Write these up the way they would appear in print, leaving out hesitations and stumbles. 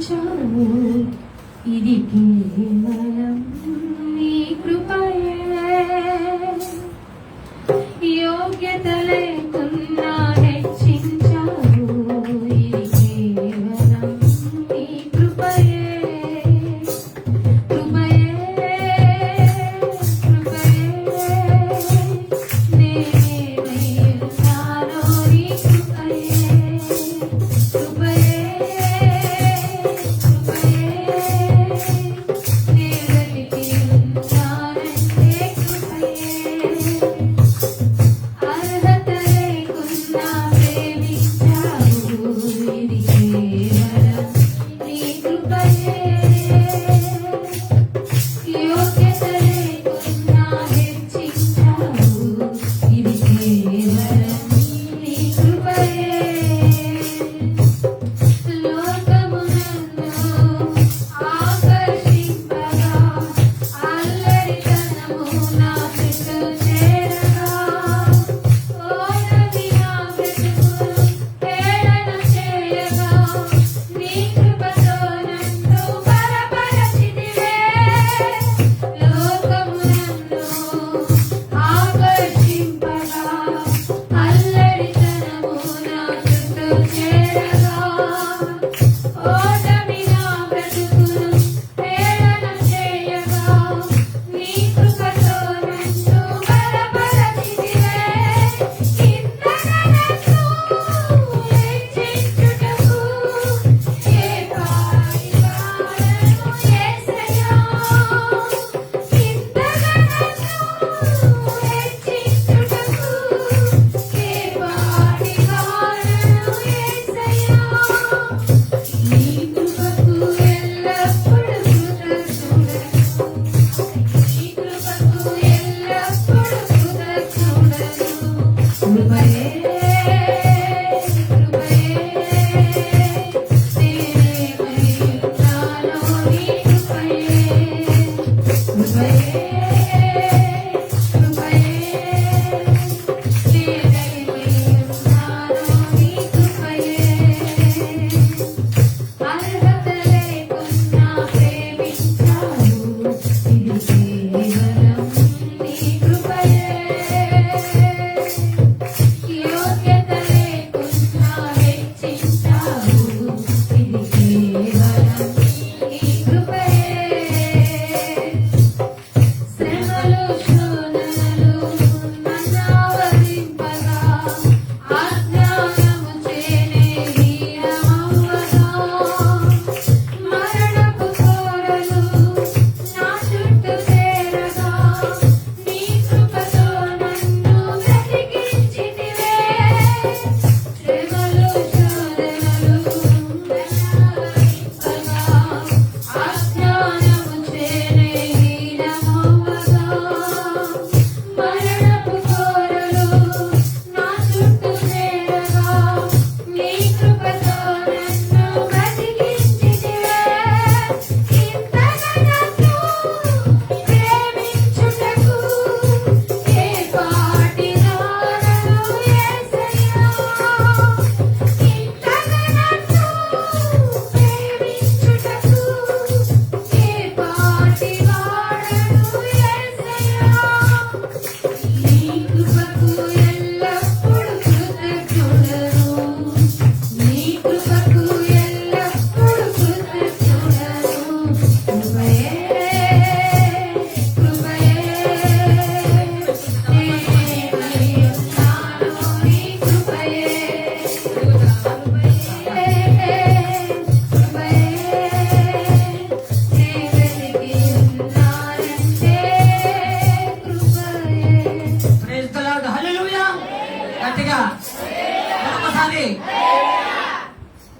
రక్షించావు. ఇది కేవలం నీ కృపయే. యోగ్యత లేకున్నా హెచ్చించావు. ఇది కేవలం నీ కృపయే.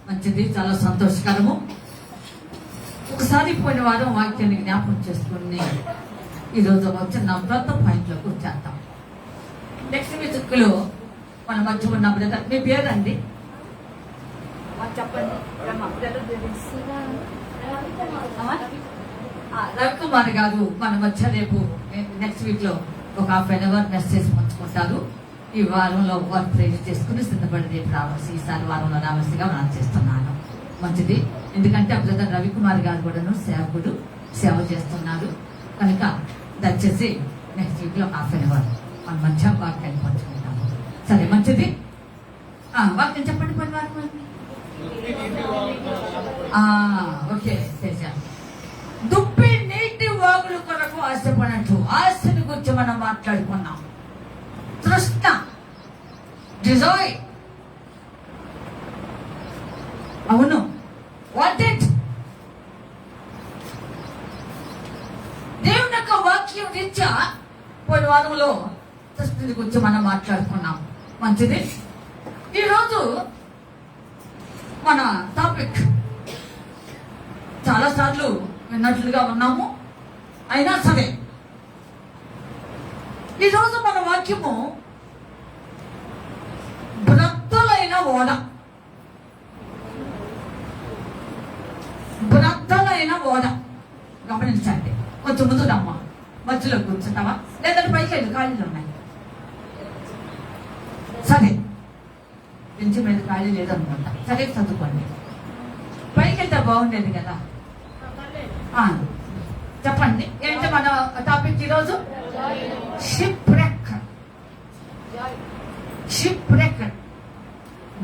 మంచిది, చాలా సంతోషకరము. ఒకసారి పోయిన వారం వాక్యాన్ని జ్ఞాపకం చేసుకుని ఈరోజు వచ్చిన కొత్త పాయింట్లోకి వచ్చేద్దాం. నెక్స్ట్ మ్యూజిక్లో మన మధ్య ఉన్న బ్రదర్, మీ పేరండి చెప్పండి. రవికుమార్ గారు మన మధ్య రేపు నెక్స్ట్ వీక్ లో ఒక హాఫ్ అన్ అవర్ మెసేజ్ పంచుకుంటారు. ఈ వారంలో వారు ప్రేర్ చేసుకుని సిద్ధపడి రేపు రావాల్సి, ఈసారి వారంలో రావాల్సిగా మనం చేస్తున్నాను. మంచిది. ఎందుకంటే బ్రదర్ రవికుమార్ గారు కూడాను సేవకుడు, సేవ చేస్తున్నారు కనుక దయచేసి నెక్స్ట్ వీక్లో హాఫ్ అన్ అవర్ మనం మంచిగా వాక్యాన్ని పంచుకుంటాము. సరే మంచిది. వాక్యం చెప్పండి పని వాక్యం. ఓకే చేశాను. దుప్పి నీటి వాగుల కొరకు ఆశపడట్టు ఆశని గురించి మనం మాట్లాడుకున్నాం. తృష్ణ, డిజైర్, అవును, వాట్ ఇట్. దేవుని యొక్క వాక్యం రీత్యా పోయిన వారంలో తృష్ణ గురించి మనం మాట్లాడుకున్నాం. మంచిది. ఈరోజు మన టాపిక్ చాలా సార్లు విన్నట్లుగా ఉన్నాము. అయినా సరే ఈరోజు మన వాక్యము బ్రద్దలైన ఓడ. బ్రద్దలైన ఓడ గమనించండి. కొంచెం ముందు రమ్మా, మధ్యలో కూర్చుంటావా లేదంటే పైకి వెళ్ళి ఖాళీలు ఉన్నాయి. సరే బెంచ్ మీద ఖాళీ లేదనుకుంటా. సరే చదువుకోండి. పైకి వెళ్తే బాగుండేది కదా. చెప్పండి ఏంటి మన టాపిక్ ఈరోజు? షిప్ రెక్. షిప్ రెక్,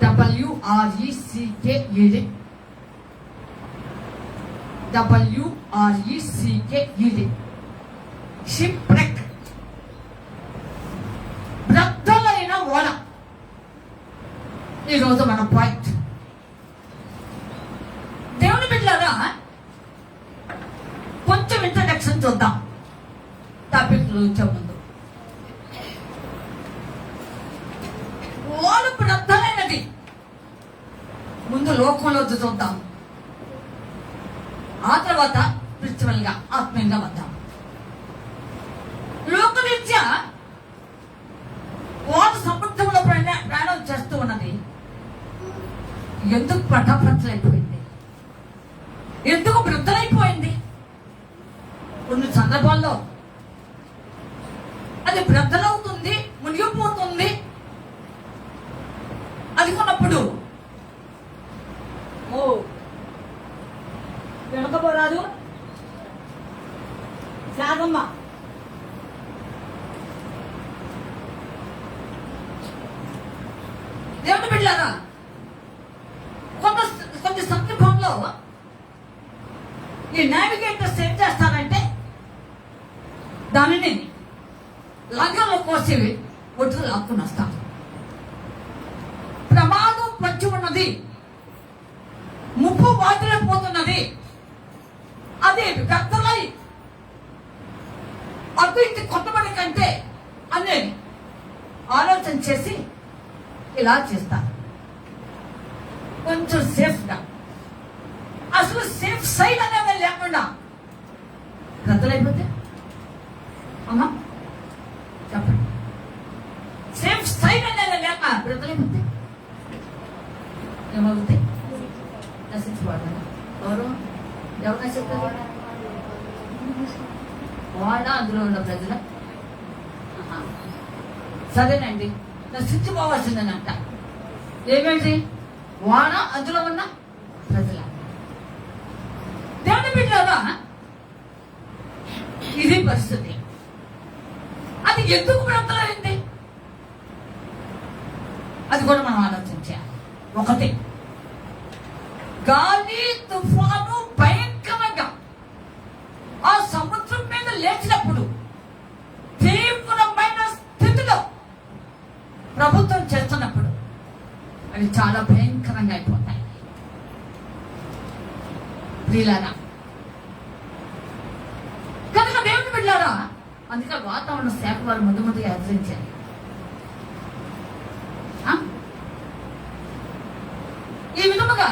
WRECKED, WRECKED, షిప్ రెక్, బ్రద్దలైన ఓడ. ఈరోజు మన పాయింట్. దేవుని బిడ్డలారా, కొంచెం ఇంట్రడక్షన్ చూద్దాం టాపిక్ వచ్చే ముందు. ఓడ బ్రద్దలైనది. ముందు లోకంలో చూద్దాం, ఆ తర్వాత స్పిరిచువల్ గా ఆత్మీయంగా వద్దాం. లోకరీత్యా ఓడ సముద్రంలో ప్రయాణం చేస్తూ ఉన్నది. ఎందుకు పటాపంచలైపోయింది? ఎందుకు బ్రద్దలైపోయింది? కొన్ని సందర్భాల్లో అది బ్రద్దలవుతుంది, మునిగిపోతుంది. అది కొన్నప్పుడు వెనకపోరాదు సాగమ్మ. దేవుని బిడ్డలారా, కొన్ని సందర్భంలో ఈ నావిగేటర్స్ ఏం చేస్తారంటే దానిని లంగంలో కోసి ఒడ్డుకు లాక్కుని వస్తారు. ప్రమాదం పొంచి ఉన్నది, ముప్పు వాటిల్లిపోతున్నది. అది గద్దలై అటు ఇంటి కొట్టబడి కంటే అనేది ఆలోచన చేసి ఇలా చేస్తారు. కొంచెం సేఫ్ గా, అసలు సేఫ్ సైడ్ అనేది లేకుండా గద్దలైపోతే అమ్మా చెప్పండి. సేఫ్ సైడ్ అనేది లేక బ్రతలైపోతే ఏమవుతాయి? నశించుకోవాలి. ఎవరు నశిస్తారు? వాడ అందులో ఉన్న ప్రజల. సరేనండి, నశించుకోవాల్సిందేనంట. ఏమేంటి? వాడ అందులో ఉన్న ప్రజల. దేవుని బిడ్డలారా, ఇది పరిస్థితి. అది ఎందుకు బ్రతలైంది? అది కూడా మనం ఆలోచించాలి. ఒకటి, గాలి తుఫాను భయంకరంగా ఆ సముద్రం మీద లేచినప్పుడు తీవ్రమైన స్థితిలో ప్రభుత్వం చేస్తున్నప్పుడు అవి చాలా భయంకరంగా అయిపోతాయి. ప్రియులారా, కనుక దేవుని బిడ్డలారా, అందుకని వాతావరణ శాఖ వారు ముందుగా హెచ్చరించారు. ఈ విధముగా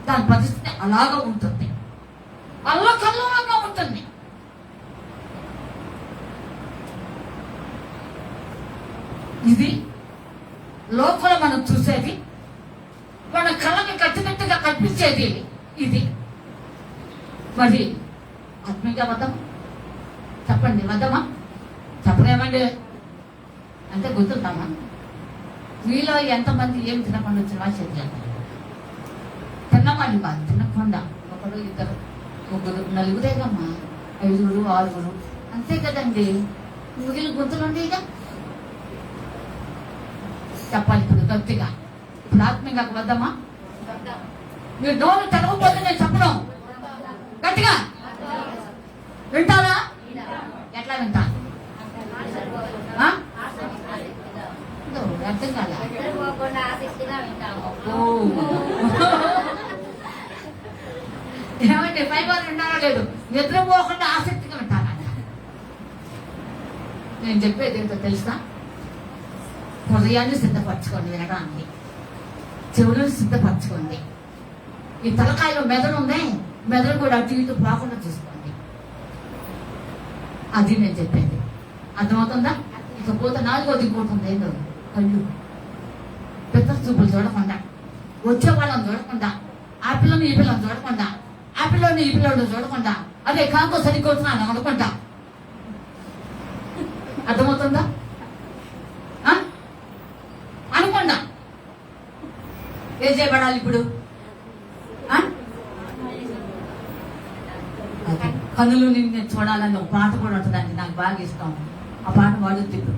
దాని పరిస్థితి అలాగా ఉంటుంది, అల్లకల్లోలంగా ఉంటుంది. ఇది లోపల మనం చూసేది, మన కళ్ళకి కట్టినట్టుగా కనిపించేది ఇది. మరి ఆత్మీయంగా వద్దామా? చెప్పండి, వద్దామా? చెప్పలేమండి అంటే గుర్తుంటామా? మీలో ఎంతమంది ఏం తినకుండా వచ్చిన వాళ్ళు చెప్తారు? వాళ్ళు కాదు, చిన్న కొండ. ఒకరు, ఇద్దరు, ముగ్గురు, నలుగురేగమ్మా, 5, 6 అంతే కదండి. మిగిలిన గుంతలు ఉంటాయి ఇక. చెప్పాలి ఇప్పుడు గట్టిగా. ఇప్పుడు ఆత్మీయంగా వద్దామా? మీరు నోరు తెరవకపోతే నేను చెప్పను. గట్టిగా వింటారా? ఎట్లా వింటా? ఆ? ఇదో అర్థం కాదా? ఏమంటే పైవారు వింటారా లేదు? నిద్రపోకుండా ఆసక్తిగా వింటారా? నేను చెప్పేది ఏంటో తెలుసా? హృదయాన్ని సిద్ధపరచుకోండి వినడానికి, చెవులను సిద్ధపరచుకోండి. ఈ తలకాయలో మెదడు ఉంది, మెదడు కూడా అటు ఇటు పోకుండా చూసుకోండి. అది నేను చెప్పేది. అర్థమవుతుందా? ఇకపోతే 4వది ఇంకోటి ఏందో, కళ్ళు. పెద్ద చూపులు చూడకుండా, వచ్చే వాళ్ళని చూడకుండా, ఆ పిల్లని ఈ పిల్లని చూడకుండా, ఆ పిల్లని ఈ పిల్లడు చూడకుండా, అదే కాంకో సరికొస్తున్నాను అనుకుంటా. అర్థమవుతుందా? అనుకోండా ఏం చేయబడాలి ఇప్పుడు? కనులు నిన్ను చూడాలని ఒక పాట కూడా ఉంటుందండి, నాకు బాగా ఇష్టం. ఆ పాట పాడు తిప్పుడు.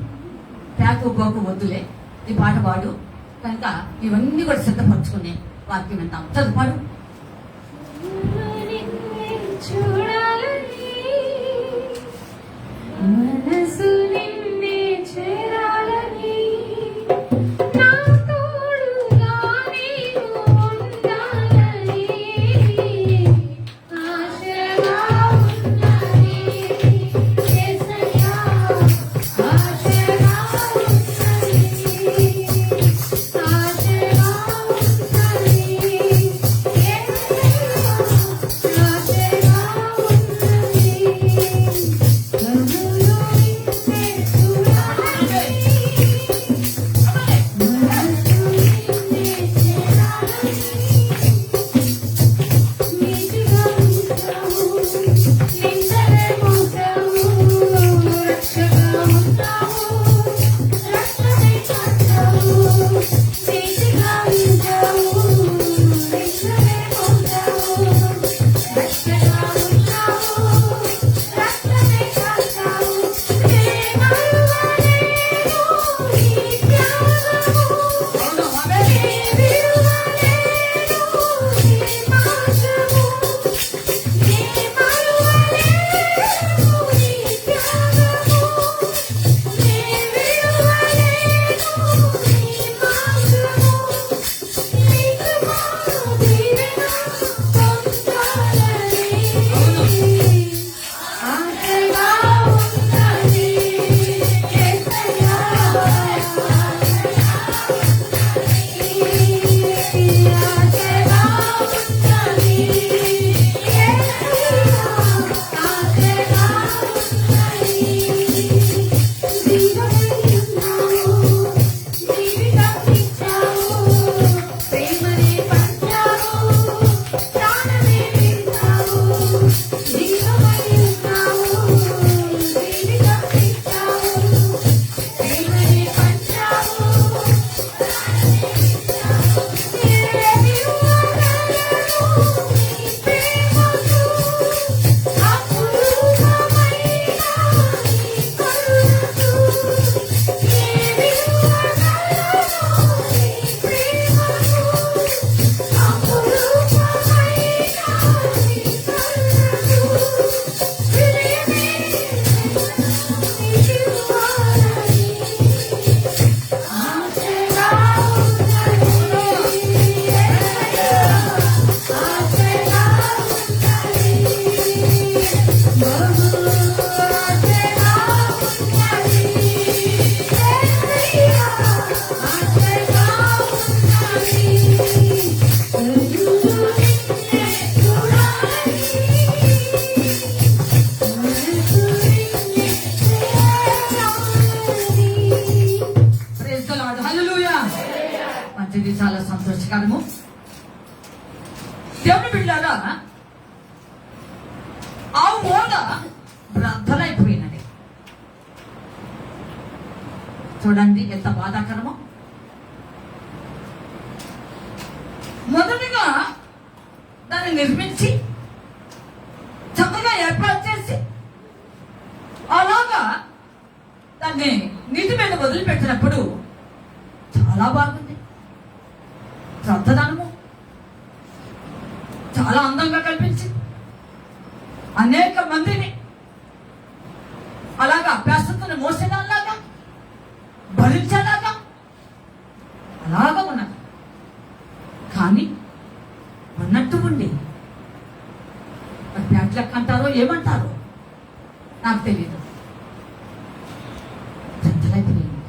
ప్యాకు గోకు వద్దులే, ఈ పాట పాడు. కనుక ఇవన్నీ కూడా సిద్ధపరచుకుని వాక్యం వింటాం. చదువు పాడు. చూడాలని మనసు నిన్నే చేరాలని, నా తోడుగా నీవు ఉండాలని ఆశగా ఉన్నది యేసయ్యా, ఆశగా ఉన్నది, ఆశగా ఉన్నది యేసయ్యా, ఆశగా మంచిది, చాలా సంతోషకరము. దేవుని బిడ్డలారా, ఆ ఓడ బ్రద్దలైపోయినది. చూడండి ఎంత బాధాకరమో. మొదటిగా నిర్మించి చక్కగా ఏర్పాటు చేసి అలాగా దాన్ని నీటి మీద వదిలిపెట్టినప్పుడు చాలా బాగుంది. శ్రద్ధదానము చాలా అందంగా కనిపించింది. అనేక మందిని అలాగా అభ్యాసతను మోసేదానిలాగా భరించేలాగా అలాగా ఉన్నది. కానీ ఉన్నట్టు ఉండి బ్యాట్లెక్ అంటారో ఏమంటారో నాకు తెలియదు. పెద్దలైపోయింది.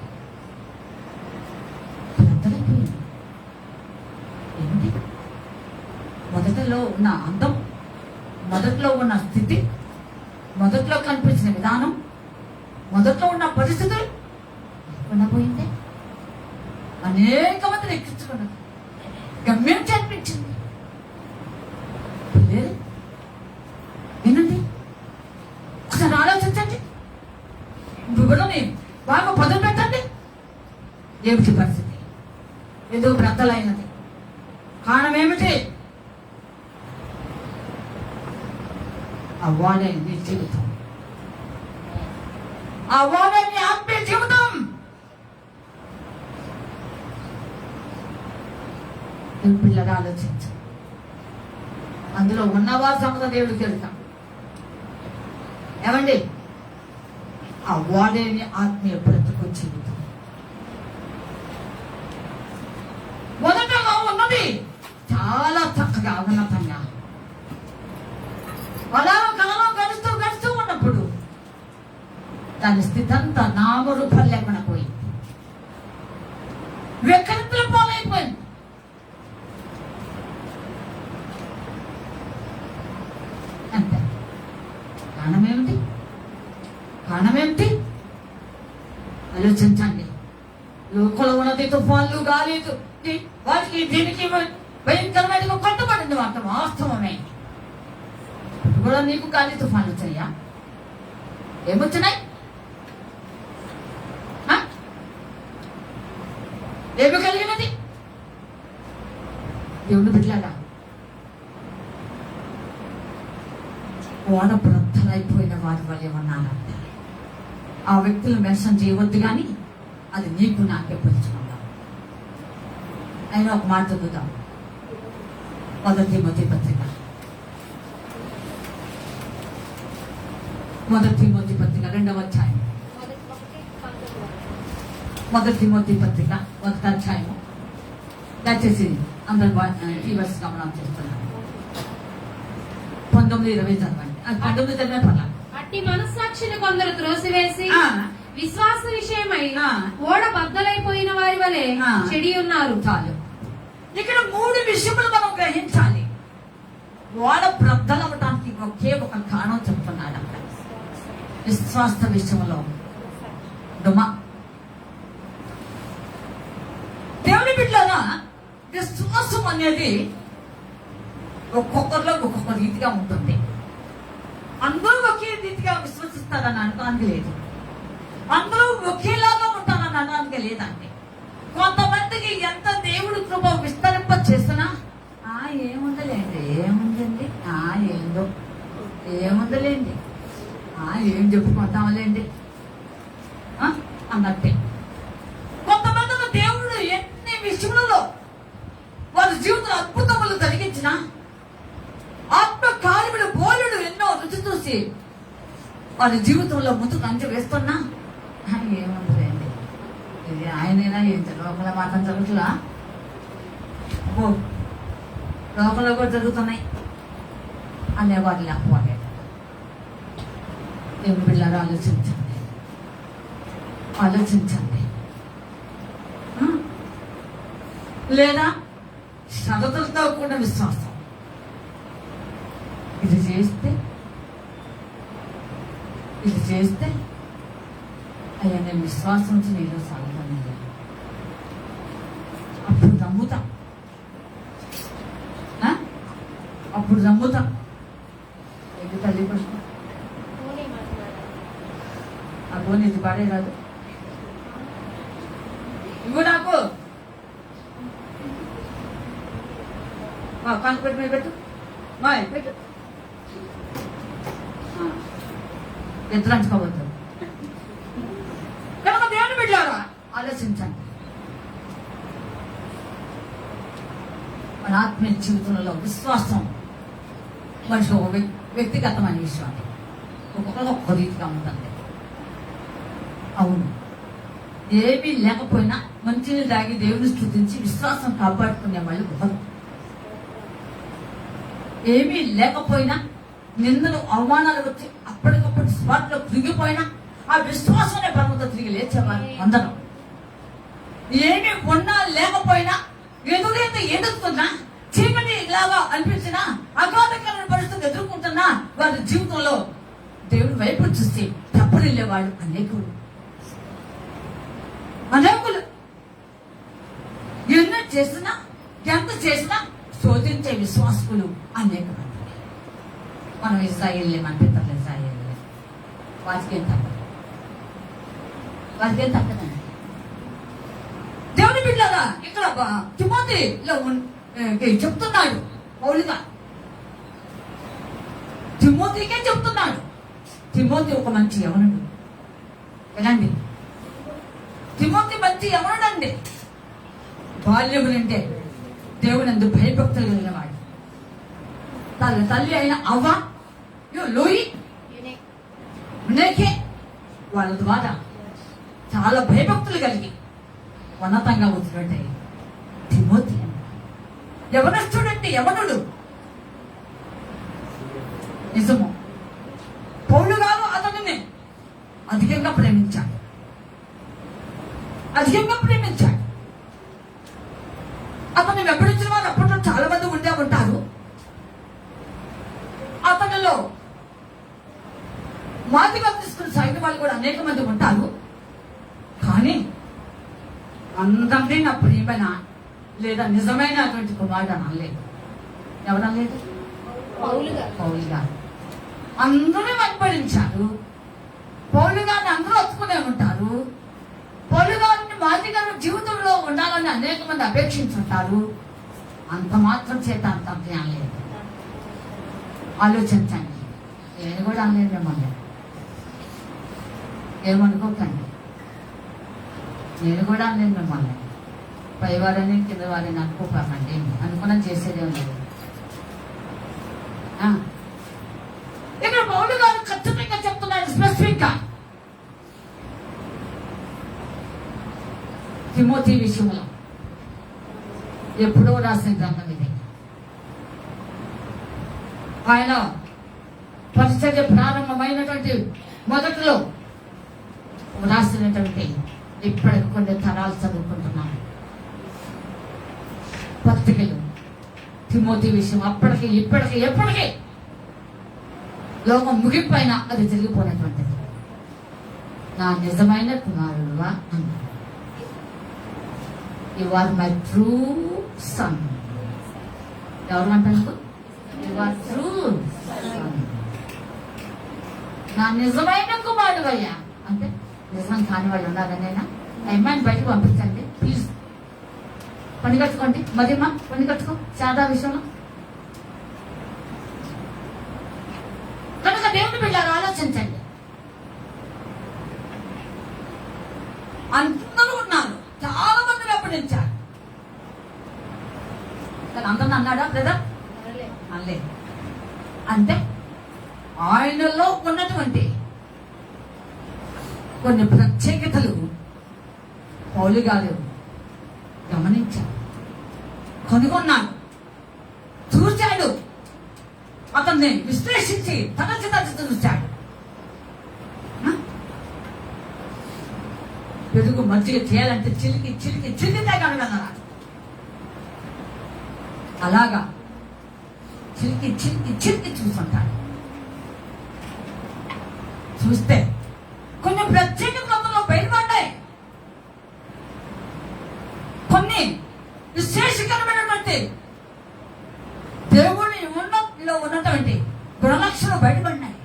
ఏమిటి మొదటిలో ఉన్న అందం, మొదట్లో ఉన్న స్థితి, మొదట్లో కనిపించిన విధానం, మొదట్లో ఉన్న పరిస్థితులు ఉండబోయిందే. అనేక మందిని ఎక్కించుకున్నది. గమ్యం కనిపించింది. లేదు, వినండి, ఒకసారి ఆలోచించండి, వివరణని బాగా పదులు పెట్టండి. ఏమిటి పరిస్థితి? ఎందుకు బ్రద్దలైనది? కారణం ఏమిటి? అవ్వాలే నీ జీవితం, అవ్వాలే నీ ఆత్మీయ జీవితం. పిల్లలు ఆలోచించు. అందులో ఉన్నవారు సంగతి దేవుడికి వెళ్తాం. ఏమండి, అవ్వాలేని ఆత్మీయ బ్రతుకు జీవితం మొదటగా ఉన్నది చాలా చక్కగా ఉన్నతంగా, అలా కాలం గడుస్తూ గడుస్తూ ఉన్నప్పుడు దాని స్థితి అంతా నామరూపాలు లేకుండా పోయింది. వికృతుల పాలైపోయింది. అంతే. కారణమేమిటి? కారణమేమిటి? ఆలోచించండి. లోకంలో ఉన్నది తుఫాన్లు, గాలి, వాటికి దీనికి భయంకరమైన కట్టుబడింది. మాట వాస్తవమే. కూడా నీకు గాలి తుఫాన్లు వచ్చాయా? ఏమొచ్చినాయి? ఏమి కలిగినది? దేవుడు బిడ్డలారా, ఓడ బ్రద్దలైపోయిన వారి వల్ల ఏమన్నారంటే ఆ వ్యక్తులు మెన్షన్ చేయవద్దు, కానీ అది నీకు నాకే పంచుకుందాం. అయినా ఒక మాట చదువుతాం. మొదటి తిమోతి పత్రిక, మొదటి తిమోతి పత్రిక 2వ అధ్యాయం. మొదటి తిమోతి పత్రిక 1వ అధ్యాయము. దయచేసి అందరు టీవర్స్ గమనం చేస్తున్నారు. 19-20 చదవండి. 19 చదివే పర్లా. అట్టి మనస్సాక్షిని కొందరు త్రోసివేసి ఆ. విశ్వాస విషయమై ఆ. ఓడ బద్దలైపోయిన వారి వలె ఆ. చెడి ఉన్నారు. చాలు. ఇక్కడ 3 విషయములు మనం గ్రహించాలి. ఓడ బ్రద్దలవటానికి ఒకే ఒక కారణం చెప్తున్నాడు అక్కడ. విశ్వాస విషయంలో డుమ. దేవుని బిడ్డలారా, విశ్వాసం అనేది ఒక్కొక్కరిలో ఒక్కొక్క రీతిగా ఉంటుంది. అందరూ ఒకే రీతిగా విశ్వసిస్తారని అనడానికి లేదు. అందరూ ఒకేలాగా ఉంటారని అనడానికి లేదండి. కొంతమందికి ఎంత దేవుడి కృప విస్తరింప చేసినా ఏముందలేండి, ఏముందండి, ఏందో ఏముందలేండి, ఏం చెప్పుకుంటాంలేండి అన్నట్టే. కొంతమందికి దేవుడు ఎన్ని విషయములలో వారి జీవితంలో అద్భుతములు కలిగించిన ఆత్మ కార్యములు బోలుడు ఎన్నో రుచి చూసి వారి జీవితంలో ముందుకు అంచె వేస్తున్నా ఏముండదండి, ఇది ఆయనైనా ఏం లోపల మాత్రం జరుగుతుందా? లోపల కూడా జరుగుతున్నాయి అనేవారిని అప్పవాడే. దేవుని పిల్లలు ఆలోచించండి, ఆలోచించండి. లేదా షరతులతో కూడిన విశ్వాసం. ఇది చేస్తే అయ్యా నేను విశ్వాసం నుంచి నేను సాగుతాను, అప్పుడు నమ్ముతా, అప్పుడు నమ్ముతా. ఏంటి తల్లి ప్రశ్న? ఆ గోని ఇది పాడే రాదు. ఇవ్వు నాకు కాన్సెప్ట్ మీద పెట్టు. పెట్టు. ఇద్దరు అంచుకోవద్దు. కనుక దేవుని బిడ్డలారా ఆలోచించండి. మన ఆత్మీయ జీవితంలో విశ్వాసం మనిషి ఒక వ్యక్తిగతమైన విషయం. ఒక్కొక్కరు ఒక్క రీతిగా ఉంటుంది. అవును, ఏమీ లేకపోయినా మంచిని దాగి దేవుని స్తుతించి విశ్వాసం కాపాడుకునే వాళ్ళు ఒకరు. ఏమీ లేకపోయినా నిందలు అవమానాలు వచ్చి అప్పటికప్పుడు స్పాట్లో తిరిగిపోయినా ఆ విశ్వాసం అనే బలంతో తిరిగి లేచేవారు అందరం. ఏమీ ఉన్నా లేకపోయినా ఎదురైతే ఎదుగుతున్నా చీకటి లాగా అనిపించినా అగాధకరమైన పరిస్థితులు ఎదుర్కొంటున్నా వారి జీవితంలో దేవుడి వైపు చూసి తప్పుడెళ్ళేవాళ్ళు అనేకులు. ఎన్నో చేసినా ఎంత చేసినా శోధించే విశ్వాసకులు అనేక మంది. మనం ఇజ్రాయేలే, మన పితరులు ఇజ్రాయేలే. వాటికేం తప్పదండి. దేవుని బిడ్డలారా ఇక్కడ తిమోతిలో చెప్తున్నాడు పౌలుగా. తిమోతికే చెప్తున్నాడు. తిమోతి ఒక మంచి యవనుడు. వినండి, తిమోతి మంచి యవనుడండి. బాల్యం అంటే దేవుని అందు భయభక్తులు కలిగినవాడు. తల్లి అయిన అవ్వ, లోయి, వాళ్ళ ద్వారా చాలా భయభక్తులు కలిగి ఉన్నతంగా వచ్చినట్టే తిమోతి. యవనస్తుడంటే యవనుడు. నిజము, పౌలు గారు అతనిని అధికంగా ప్రేమించాడు. అతన్ని వెంబడించిన వారు అప్పట్లో చాలా మంది ఉండే ఉంటారు. అతనిలో మాదిగా తీసుకుని సాగిన వాళ్ళు కూడా అనేక మంది ఉంటారు. కానీ అందరినీ నా ప్రియమైన లేదా నిజమైనటువంటి కుమారుడు అనలేదు. ఎవరనలేదు? పౌలు గారు. అందరూ వెంబడించారు. పౌలు గారిని అందరూ ఒప్పుకునే ఉంటారు. పౌలు గారిని మాది గారి జీవితంలో ఉండాలని అనేక మంది అపేక్షించుంటారు. అంత మాత్రం చేత అంత జ్ఞానం లేదు. ఆలోచించండి. నేను కూడా అనలేదు మిమ్మల్ని, ఏమనుకోకండి. నేను కూడా అనలేదు మిమ్మల్ని. పైవారని కింద వారిని అనుకోకండి. అనుకున్నా చేసేదే లేదు. ఇక్కడ పౌలు గారు ఖచ్చితంగా చెప్తున్నారు స్పెసిఫిక్ గా తిమోతి విషయంలో. ఎప్పుడో రాసిన గ్రంథం ఇది. ఆయన పరిచర్య ప్రారంభమైనటువంటి మొదటిలో రాసినటువంటి ఇప్పటికి కొన్ని తరాలు చదువుకుంటున్నాను పత్రికలు. తిమోతి విషయం అప్పటికి ఇప్పటికి ఎప్పటికీ లోకం ముగింపైన అది జరిగిపోయినటువంటిది. నా నిజమైన కుమారుడువా అన్నాడు. You are my true son. ఎవరు అంటారు? You are true son. నా నిజమైన కుమారుడు అయ్యా అంటే నిజం కాని వాళ్ళు ఉన్నారనైనా అమ్మాయిని బయటకు పంపించండి ప్లీజ్. పని కట్టుకోండి. మదిమా పని కట్టుకో శారదా విషయంలో. కనుక దేవుని బిడ్డలారా ఆలోచించండి. అందరూ ఉన్నారు, చాలా మంది వెంబడించారు. కానీ అందరిని అన్నాడా బ్రదర్? అనలే. అంటే ఆయనలో ఉన్నటువంటి కొన్ని ప్రత్యేకతలు పౌలు గారు గమనించాడు, కనుగొన్నాడు, చూశాడు, అతన్ని విశ్లేషించి తన చూశాడు. పెరుగు మజ్జిగ చేయాలంటే చిలికి చిలికి చిలికితే కనుగొన్నాడు. అలాగా చిలికి చిలికి చిలికి చూస్తుంటాడు. చూస్తే కొన్ని ప్రత్యేక క్రమంలో బయటపడ్డాయి. కొన్ని విశేషకరమైనటువంటి దేవుని ఉన్నలో ఉన్నటువంటి గుణలక్షణాలు బయటపడినాయి.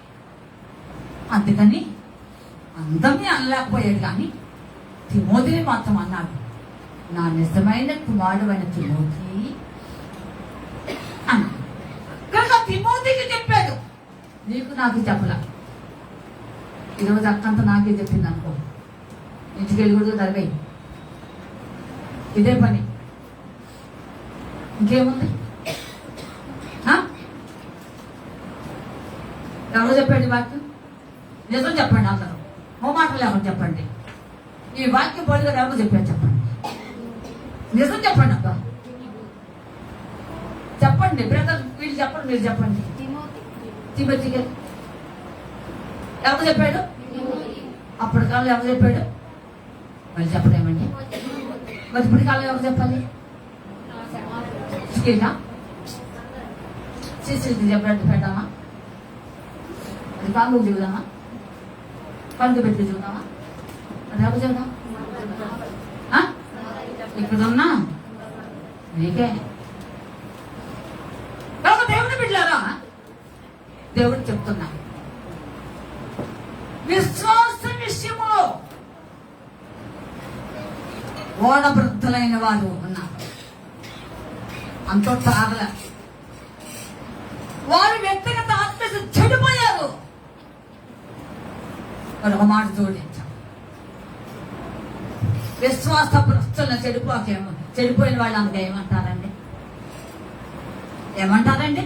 అందుకని అందరినీ అనలేకపోయాడు. కానీ తిమోతిని మాత్రం అన్నాడు, నా నిజమైన కుమారుడు అయిన తిమోతి అన్నాడు. కనుక నీకు నాకు చెప్పలా. ఈరోజు అక్కంతా నాకే చెప్పింది అనుకో, ఇంటికి వెళ్ళకూడదు దర్వే, ఇదే పని, ఇంకేముంది? ఆ? ఎవరో చెప్పండి వాక్యం, నిజం చెప్పండి అందరూ, ఓ మాటలు ఎవరు చెప్పండి. ఈ వాక్యం పోలిగా ఎవరు చెప్పారు చెప్పండి, నిజం చెప్పండి అబ్బా చెప్పండి. బ్రదర్ వీళ్ళు చెప్పండి, మీరు చెప్పండి. తిమోతి గారు ఎవరు చెప్పాడు? అప్పటి కాలంలో ఎవరు చెప్పాడు? మళ్ళీ చెప్పలేమండి. మరి ఇప్పటి కాలంలో ఎవరు చెప్పాలి? చెప్పినట్టు పెడదామా? అది కాళ్ళు చెబుదామా? కళ్ళు పెట్టి చూద్దామా? అది ఎవరు చెబుదాం? ఇక్కడ ఉన్నా నీకే దేవుని బిడ్డలారా, దేవుడు చెప్తున్నా, విశ్వాస విషయంలో ఓడబృద్ధులైన వారు ఉన్నారు. అంతో తాగల వారు వ్యక్తిగత ఆత్మీయ చెడిపోయారు. మరొక మాట జోడించాం, విశ్వాస భ్రష్టులను చెడిపోయిన వాళ్ళు అందుకే ఏమంటారండి? ఏమంటారండి?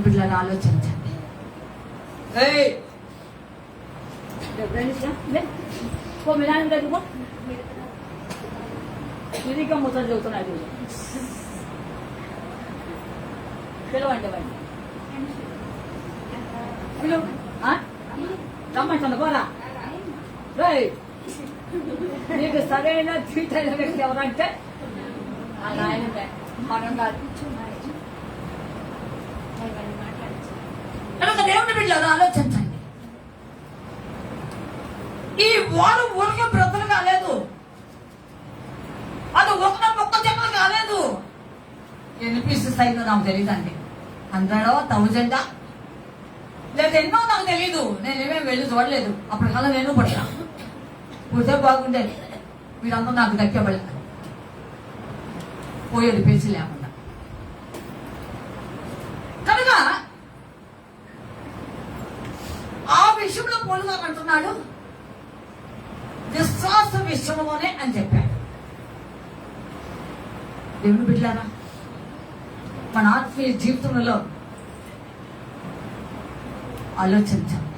పిల్లలు ఆలోచించండి. ఇది ముచ్చట చెబుతున్నాడు. పిలవండి పిలువు, రమ్మంటుంది పోరా. నీకు సరైన తీటైన వ్యక్తి ఎవరంటే ఆయనమే, మనం కాదు. దేవుని బిడ్డలు ఆలోచించండి. ఈ వారు ఊరికే బ్రతులు కాలేదు, అది ఒక మొక్క చెక్కలు కాలేదు. ఎన్ని పీసెస్ అయిందో నాకు తెలియదండి, 100 1000 లేదా ఎన్నో నాకు తెలీదు. నేనేమేమి వెళ్ళి చూడలేదు. అప్పటికల్లా నేను పడతా పూర్తే బాగుండేది. మీరందరూ నాకు దక్కేబడలేదు, పోయేది పేచి లేకుండా. కనుక ఆ విషయంలో పోలుగా అంటున్నాడు, విశ్వాస విషయంలోనే అని చెప్పాడు. దేవుని బిడ్డలారా, మన ఆత్మీయ జీవితంలో ఆలోచించండి.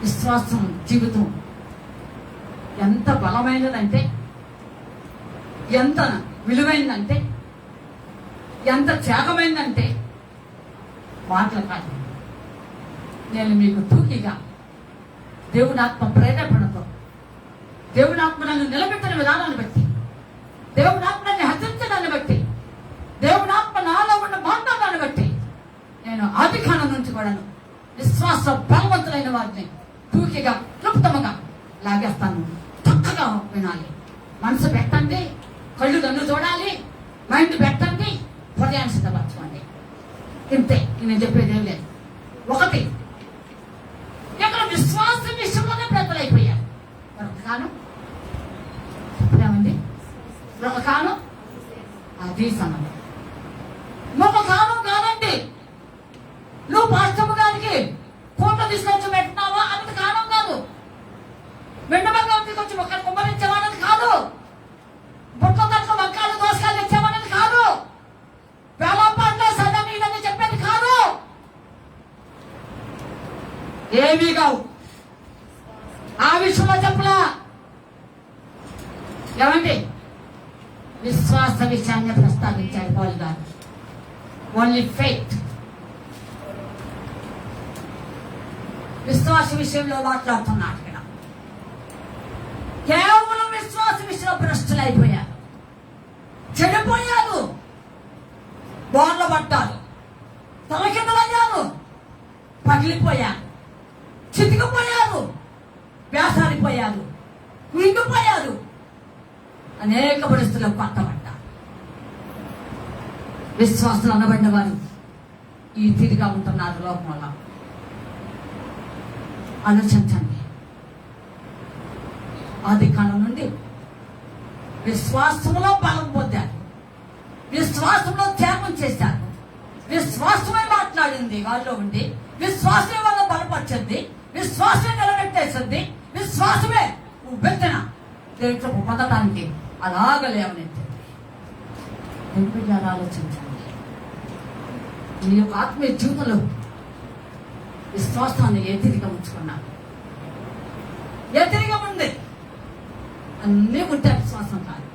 విశ్వాసం జీవితం ఎంత బలమైనదంటే, ఎంత విలువైందంటే, ఎంత త్యాగమైందంటే మాటలు కాదు. నేను మీకు తూకిగా దేవుని ఆత్మ ప్రేరేపణతో, దేవుని ఆత్మ నన్ను నిలబెట్టిన విధానాన్ని బట్టి, దేవుని ఆత్మ నన్ను హెచ్చరించడాన్ని బట్టి, దేవుని ఆత్మ నాలో ఉన్న మాట్లాడాన్ని బట్టి నేను ఆదికాండం నుంచి కూడాను విశ్వాస బలవంతులైన వారిని తూకిగా క్లుప్తముగా లాగేస్తాను. చక్కగా వినాలి, మనసు పెట్టండి, కళ్ళు నన్ను చూడాలి, మైండ్ పెట్టండి, హృదయాన్ని సిద్ధపరచుకోండి. ఇంతే, నేను చెప్పేది ఏం లేదు. ఒకటి, ఇక్కడ విశ్వాస విషయంలోనే బ్రతలైపోయారు. మరొక కాలం ఏమండి? ఒక కాలం అది సమయం, మరొక కాలం కాదండి. నువ్వు పాస్టమ్ గారికి కోట్లు తీసుకొచ్చి పెట్టినావా అన్నది కాలం కాదు. వెండబంగారం తీసుకొచ్చి ఒక కుమ్మరించామన్నది కాదు. బుట్ల తట్ల వంకాయలు దోసకాయలు తెచ్చామన్నది కాదు. వేలంపాట్లో సదనీలని చెప్పేది కాదు. ఏమీ కావు. ఆ విషయంలో చెప్పలా. ఏమండి? విశ్వాస విషయాన్ని ప్రస్తావించారు పౌలు గారు. ఓన్లీ ఫెయిత్, విశ్వాస విషయంలో మాట్లాడుతున్నాడు ఇక్కడ. కేవలం విశ్వాస విషయంలో భ్రష్టులైపోయారు, చెడిపోయారు, బోర్ల పట్టారు, తలకిందలయ్యారు, పగిలిపోయారు, చితికిపోయారు, వేసారిపోయారు, మింగిపోయారు, అనేక పరిస్థితులకు పట్టబడ్డారు. విశ్వాసులు అనబడిన వారు ఈ తీరుగా ఉంటున్నారు లోకంలో. ఆలోచించండి. ఆది కాలం నుండి విశ్వాసంలో బలం పొందారు. విశ్వాసంలో త్యాగం చేశారు. విశ్వాసమే మాట్లాడింది వాళ్ళలో ఉండి, విశ్వాసమే వాళ్ళ బలపరిచింది, విశ్వాసమే నిలబెట్టేసింది, విశ్వాసమే ఉబ్బెత్తిన దేంట్లో పొందడానికి అలాగ లేవనెత్తింది. ఎందుకు ఆలోచించండి, నీ యొక్క ఆత్మీయ జీవితంలో విశ్వాసాన్ని ఎత్తిరిగా ఉంచుకున్నాను. ఎత్తిరిగా ఉంది అన్నీ ఉంటే విశ్వాసం కాదు,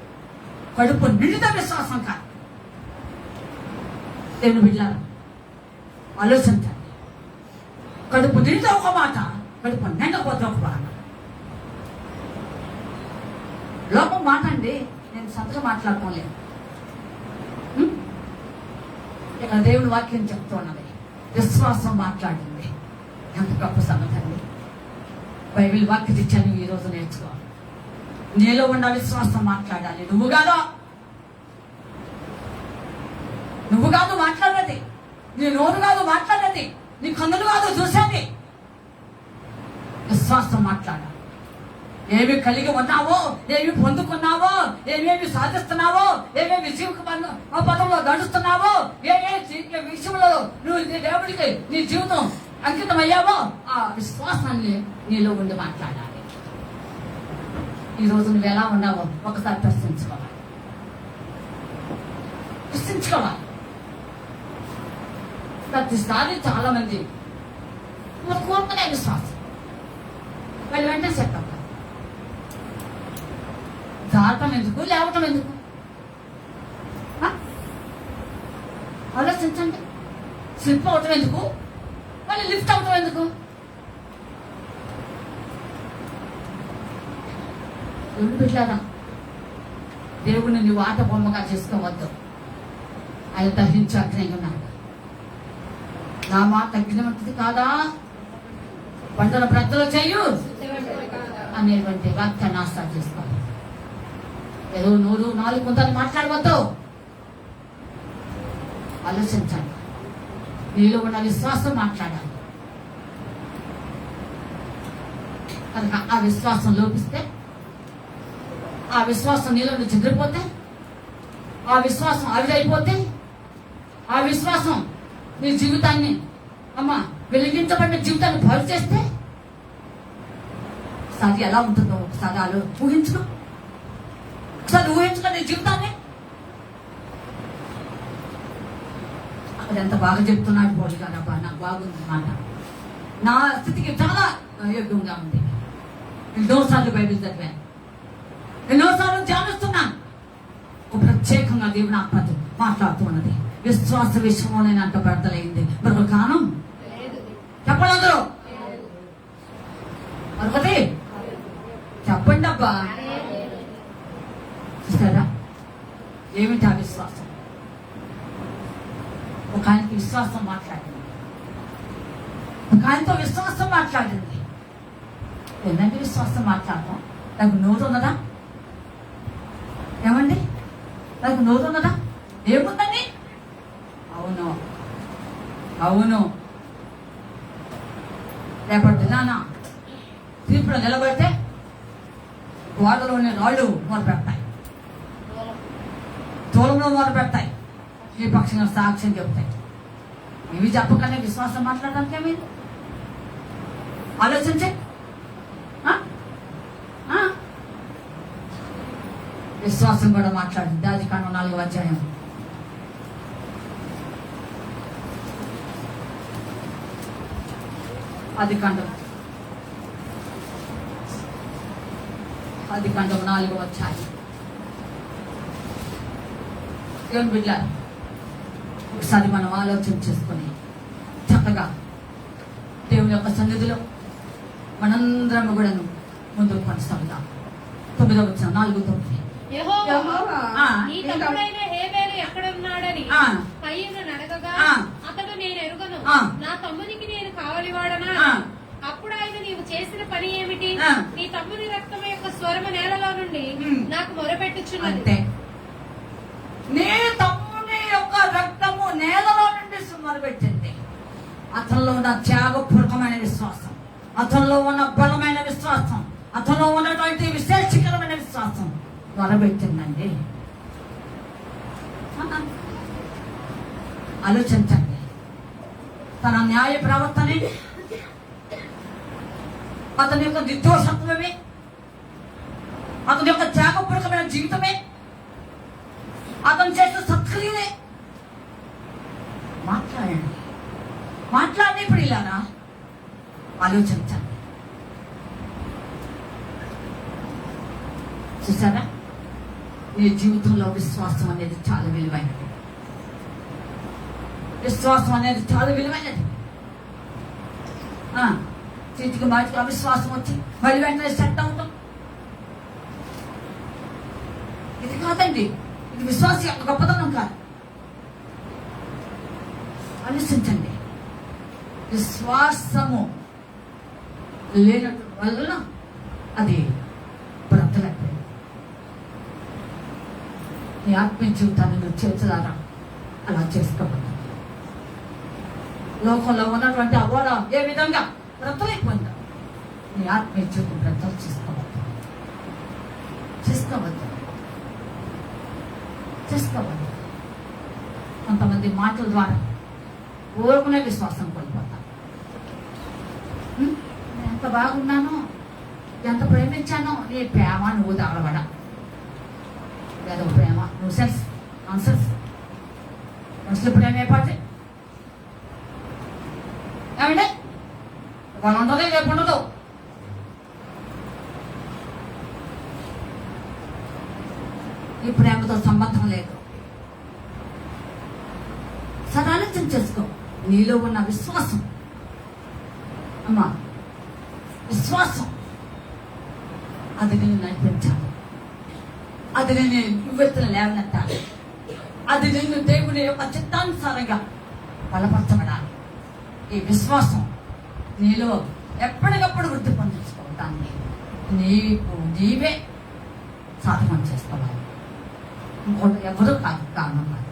కడుపు నిండితే విశ్వాసం కాదు. దేవుని బిడ్డలారా ఆలోచించండి. కడుపు నిండితే ఒక మాట, కడుపు నిండకపోతే ఒక మాట. లోపం మాట అండి, నేను సొంతగా మాట్లాడుకోలేదు. ఇక్కడ దేవుని వాక్యం చెప్తున్నది, విశ్వాసం మాట్లాడింది. ఎంత గొప్ప సంగతి అండి. బైబిల్ వాక్యం ఇచ్చాను, ఈ రోజు నేర్చుకోవాలి. నీలో ఉన్న విశ్వాసం మాట్లాడాలి. నువ్వు కాదు మాట్లాడేది, నీ నోరు కాదు మాట్లాడేది, నీ కన్నులు కాదు చూసేది. విశ్వాసం మాట్లాడాలి. ఏమి కలిగి ఉన్నావో, ఏమి పొందుకున్నావో, ఏమేమి సాధిస్తున్నావో, ఏమేమి జీవిత పదంలో నడుస్తున్నావో, ఏ విషయంలో నువ్వు నీ దేవుడికి నీ జీవితం అంకితం అయ్యావో, ఆ విశ్వాసాన్ని నీలో ఉండి మాట్లాడాలి. ఈ రోజు నువ్వు ఎలా ఉన్నావో ఒకసారి ప్రశ్నించుకోవాలి. ప్రతిసారి చాలా మంది కోరుకునే విశ్వాసం వాళ్ళు వెంటనే సెట్ అవ్వాలి. జారటం ఎందుకు, లేవటం ఎందుకు? ఆలోచించండి. స్లిప్ అవటం ఎందుకు, మళ్ళీ లిఫ్ట్ అవటం ఎందుకు? బిడ్డారా, దేవుడిని నువ్వు ఆట బొమ్మగా చేసుకోవద్దు. ఆయన దహించి అగ్ని ఉన్నాడు. నా మాట తగ్గినది కాదా, పంటల ప్రజలు చేయు అనేటువంటి వాక్యాన్ని ఆశ చేసుకోవాలి. ఏదో నూరు నాలుగు కొంతలు మాట్లాడవద్దు. ఆలోచించండి. నీలో ఉన్న విశ్వాసం మాట్లాడాలి. కనుక ఆ విశ్వాసం లోపిస్తే, ఆ విశ్వాసం నీలో నుంచి చెదిరిపోతే, ఆ విశ్వాసం ఆవిరైపోతే, ఆ విశ్వాసం నీ జీవితాన్ని వెలిగించబడిన జీవితాన్ని పాడు చేస్తే ఒకసారి ఎలా ఉంటుందో ఒకసారి ఊహించుకో. ఒకసారి ఊహించుకో నీ జీవితాన్ని. అక్కడ ఎంత బాగా చెప్తున్నాడు పోలి గారబ్బా, నాకు బాగుంది మాట. నా స్థితికి చాలా యోగ్యంగా ఉంది. ఎన్నోసార్లు బైబిల్ చదివాను, ఎన్నోసార్లు ధ్యానిస్తున్నాను. ఒక ప్రత్యేకంగా దేవుని ఆత్మ మాట్లాడుతూ ఉన్నది. విశ్వాస విషయంలో నేను అంట పెడతలైంది మరొక కారణం చెప్పలేదు. మరొకటి చెప్పండి అబ్బా. చూసారా ఏమిటి ఆ విశ్వాసం? ఒక ఆయనకి విశ్వాసం మాట్లాడింది, ఒక ఆయనతో విశ్వాసం మాట్లాడింది. ఏంటంటే విశ్వాసం మాట్లాడటం? నాకు నోరు ఉన్నదా? ఏమండి, నాకు నోరు ఉన్నదా? ఏముందండి? అవును రేపటి దినాన తీర్పులో నిలబడితే గోడలోని రాళ్ళు మొదలు పెడతాయి, తోలంలో మొదలు పెడతాయి, ఈ పక్షంగా సాక్ష్యం చెబుతాయి. ఇవి చెప్పకనే విశ్వాసం మాట్లాడడానికి ఏమైంది? ఆలోచించే. విశ్వాసం కూడా మాట్లాడింది. ఆదికాండం 4వ అధ్యాయం. ఆదికాండం 4వ అధ్యాయం. దేవుని బిడ్డ ఒకసారి మనం ఆలోచన చేసుకొని చక్కగా దేవుని యొక్క సన్నిధిలో మనందరం కూడా ముందుకు కొనసాగుతాం. 9వ వచనం 4:9. యెహోవా ఆ, నీ తమ్ముడైన హేబెలు ఎక్కడ ఉన్నాడని ఆ, కయీను అడగగా ఆ, అతడు నేను ఎరుగను, ఆ, నా తమ్మునికి నేను కావలివాడనా? ఆ, అప్పుడు ఆయన నీవు చేసిన పని ఏమిటి? ఆ. నీ తమ్ముని రక్తం యొక్క స్వరము నేలలో నుండి నాకు మొరపెట్టుచున్నది. అంతే. నీ తమ్ముని యొక్క రక్తము నేలలో నుండి సుమరబెట్టింది. అతనిలో ఉన్న త్యాగపూర్వకమైన విశ్వాసం, అతనిలో ఉన్న బలమైన విశ్వాసం, అతనిలో ఉన్నటువంటి విశేషకరమైన విశ్వాసం మొరబెట్టిందండి. ఆలోచించండి. తన న్యాయ ప్రవర్తనే, అతని యొక్క నిర్దోషత్వమే, అతని యొక్క త్యాగపూర్వకమైన జీవితమే, అతను చేసిన సత్క్రియలే. మాట్లాడండి, మాట్లాడి ఇప్పుడు ఇలానా ఆలోచించండి. చూసారా, నీ జీవితంలో విశ్వాసం అనేది చాలా విలువైనది. విశ్వాసం అనేది చాలా విలువైనది. చీటికి మాటికి అవిశ్వాసం వచ్చి మళ్ళీ వెంటనే సెట్ అవుతాం. ఇది కాదండి, ఇది విశ్వాసం యొక్క గొప్పతనం కాదు. ఆలోచించండి. విశ్వాసము లేనట్టు వలన అది బ్రతలేదు. నీ ఆత్మీయ జీవితాన్ని నువ్వు చేర్చలారా అలా చేసుకోవాలి. లోకంలో ఉన్నటువంటి అవ్వడ ఏ విధంగా బ్రతలేకపోయిందా, నీ ఆత్మీయ జీవితం బ్రతలు చేసుకోవద్దు, చేసుకోవద్దు, చేసుకోవద్దు. కొంతమంది మాటల ద్వారా ఊరుకునే విశ్వాసం కోల్పోతాను. ఎంత బాగున్నానో, ఎంత ప్రేమించానో, నీ ప్రేమ నువ్వు తగలబడా. ఏదో ప్రేమ నువ్వు సెన్స్ ఆన్సర్స్ అసలు ప్రేమ ఏపాటి ఏమంటే వాళ్ళు ఉండదు, రేపు ఉండదు. ఈ ప్రేమతో సంబంధం లేదు. సరే ఆలోచన చేసుకో. నీలో ఉన్న విశ్వాసం, అమ్మా విశ్వాసం, అది నేను నడిపించాలి, అది నేను యువతలు లేవనెత్తాలి, అది నేను దేవుని యొక్క చిత్తానుసారంగా బలపరచబడాలి. ఈ విశ్వాసం నీలో ఎప్పటికప్పుడు వృద్ధి పొందించుకోవటానికి నీవే సాధనం చేసుకోవాలి. ఇంకోటి ఎవరు కారణం కాదు.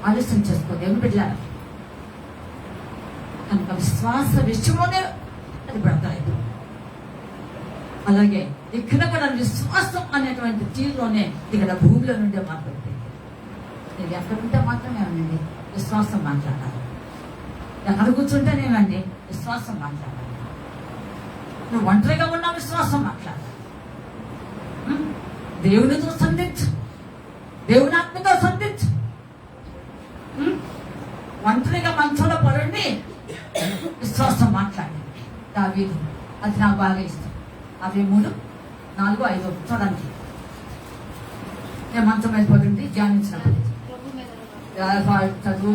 ఆలోచన చేసుకో దేవుని బిడ్డలారా. కనుక విశ్వాస విషయంలోనే అది బ్రతలేదు. అలాగే ఇక్కడ కూడా విశ్వాసం అనేటువంటి తీరులోనే ఇక్కడ భూమిలో నుండే మాట్లాడుతుంది. నేను ఎక్కడుంటే మాత్రమే ఉండండి విశ్వాసం మాట్లాడాలి, ఎక్కడ కూర్చుంటేనేమండి విశ్వాసం మాట్లాడాలి. నువ్వు ఒంటరిగా ఉన్న విశ్వాసం మాట్లాడాలి. దేవునితో సంధించు, దేవుని ఆత్మతో సంధించు. ఒంటరిగా మంచంలో పడండి విశ్వాసం మాట్లాడి. దావీదు అది నాకు బాగా ఇష్టం. అవి 3, 4, 5 చూడండి. నేను మంచం మీద పడుండి ధ్యానించినప్పుడు చదువు.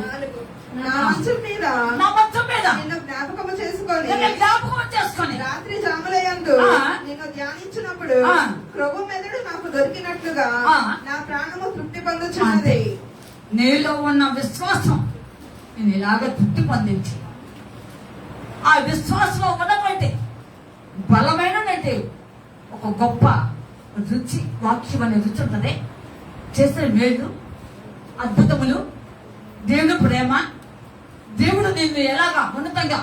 నా మంచం మీద నా మంచం మీద నిన్ను జ్ఞాపకము చేసుకొని జ్ఞాపకం చేసుకొని రాత్రి జాములయందు ఆ. నిన్ను ధ్యానించినప్పుడు ఆ. ప్రభు మెదడు నాకు దొరికినట్లుగా ఆ. నా ప్రాణము తృప్తి పొందుచున్నది. నీలో ఉన్న విశ్వాసం నేను ఇలాగ తృప్తి పొందించి, ఆ విశ్వాసంలో ఉన్నటువంటి బలమైనటువంటి ఒక గొప్ప రుచి, వాక్యం అనే రుచి ఉంటుంది. చేసిన మేలు, అద్భుతములు, దేవుడు ప్రేమ, దేవుడు నిన్ను ఎలాగా ఉన్నతంగా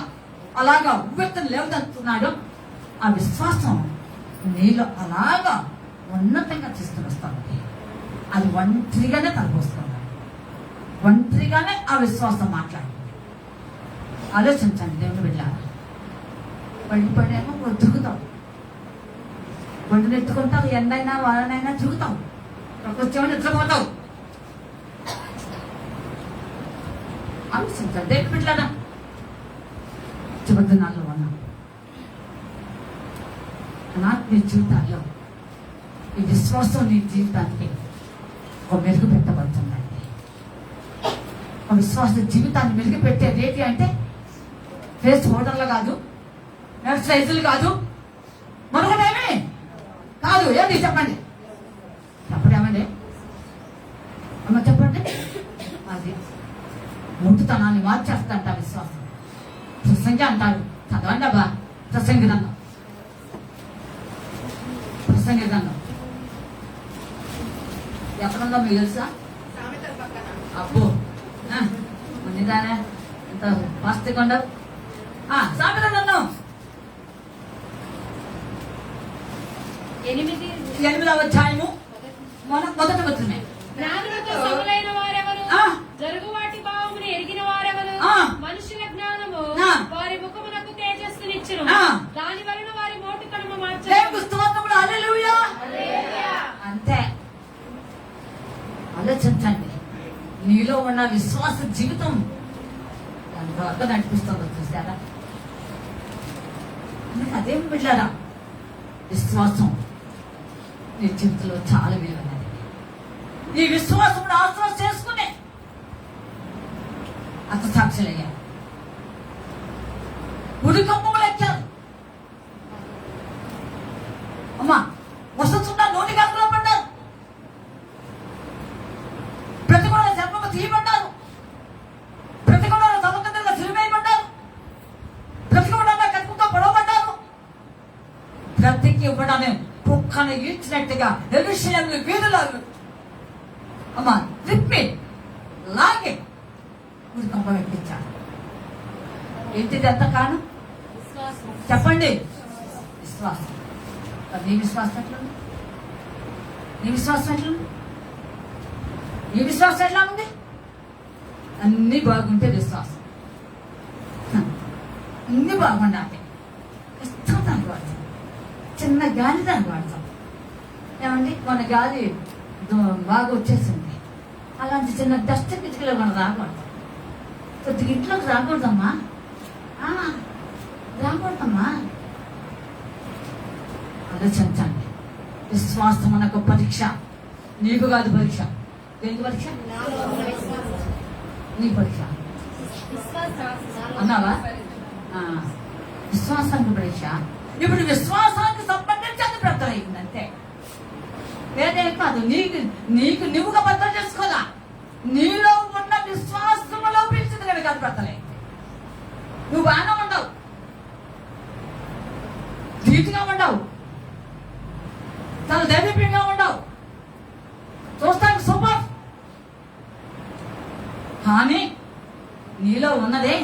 అలాగా ఉవ్వెత్తను లేవదంటున్నాడు. ఆ విశ్వాసం నీలో అలాగా ఉన్నతంగా తీసుకుని వస్తుంది. అది ఒంటరిగానే తలపోస్తున్నాడు, ఒంటరిగానే ఆ విశ్వాసం మాట్లాడు. ఆలోచించండి దేవుని బిడ్డలారా. పడిపడేమో తిరుగుతావు, ఒంటిని ఎత్తుకుంటావు, ఎండైనా వారనైనా తిరుగుతావు, ప్రపంచం ఎత్తుకుపోతావు. ఆలోచించాలి దేవుని బిడ్డలారా. చివరి దినాల్లో ఉన్నాం. నీ జీవితాల్లో ఈ విశ్వాసం నీ జీవితానికి ఒక మెరుగు పెట్టబడుతుందండి. ఒక విశ్వాస జీవితాన్ని మెరుగు పెట్టే రేటి అంటే ఫేస్ హోటల్లో కాదు, ఎక్సర్సైజులు కాదు, మరొకటేమి కాదు. ఏంటి చెప్పండి, చెప్పడేమండి అమ్మ, చెప్పండి. అది ముందుతనాన్ని మార్చేస్తంట విశ్వాసం. ప్రసంగి అంటారు, చదవండి అబ్బా ప్రసంగి గ్రంథం, ప్రసంగి గ్రంథం ఎక్కడుందో మీకు తెలుసా? సామెతల పక్కన. అబ్బో ఉన్నదానే ఎంత వాస్తిగా ఉండవు. సామెతల గ్రంథం 8 8వ అధ్యాయము మొదటి వచనమే. జ్ఞానులతో సమలైన ఆలోచించండి. నీలో ఉన్న విశ్వాస జీవితం ఎంతవరకు నడిపిస్తుందో చూసారా? అందుకే అదేం బిడ్డారా, విశ్వాసం నీ జీవితంలో చాలా విలువైనది. ఈ విశ్వాసం ఆశ్రయం చేసుకునే అంత సాక్షులయ్యారు, ఉడికమ్మలు ఎక్కారు. అమ్మా వస్తున్నా నోటి గంటలో పడ్డారు, ప్రతికూల జన్మకు తీయబడ్డారు, ప్రతికూల సముద్రంగా సిరివేయబడ్డారు, ప్రతికూలంగా కట్టుకుంటూ గొడవబడ్డారు. ప్రతికి ఇవ్వడాన్ని కుక్కను ఈడ్చినట్టుగా ఎరుషలేము వీధులాలు అమ్మా తిప్పి లాగి ఉరికంపం ఎక్కించాడు. ఏంటిది ఎంత కారణం విశ్వాసం. చెప్పండి? విశ్వాసం. మరి నీ విశ్వాసం ఎట్లుంది? నీ విశ్వాసం ఎట్లుంది? నీ విశ్వాసం ఎట్లా ఉంది? అన్ని బాగుంటే విశ్వాసం, అన్ని బాగుండాలి. ఇష్టం దానికి వాడతాం, చిన్న గాలి దానికి వాడతాం. ఏమండి మన గాలి బాగా వచ్చేసింది, అలాంటి చిన్న డస్ట్ కిటికీలో మనం రాకూడదు. కొద్దిగా ఇంట్లోకి రాకూడదమ్మా, రాకూడదమ్మా. ఆలోచించండి. విశ్వాసం మనకు పరీక్ష, నీకు కాదు పరీక్ష. దేనికి పరీక్ష? నీ పరీక్ష అన్నావా? విశ్వాసానికి పరీక్ష. ఇప్పుడు విశ్వాసానికి సంబంధించి ప్రార్థన అయింది అంతే, వేరే కాదు. నీకు నువ్వుగా భద్ర చేసుకోవాలా, నీలో ఉన్న విశ్వాసములో పిలిచింది కనుక అది ప్రార్థన అయింది. నువ్వు బాగా ఉండవు, ధీటుగా ఉండవు, చాలా ధైర్యంగా ఉండవు, చూస్తానికి సూపర్. కానీ నీలో ఉన్నదే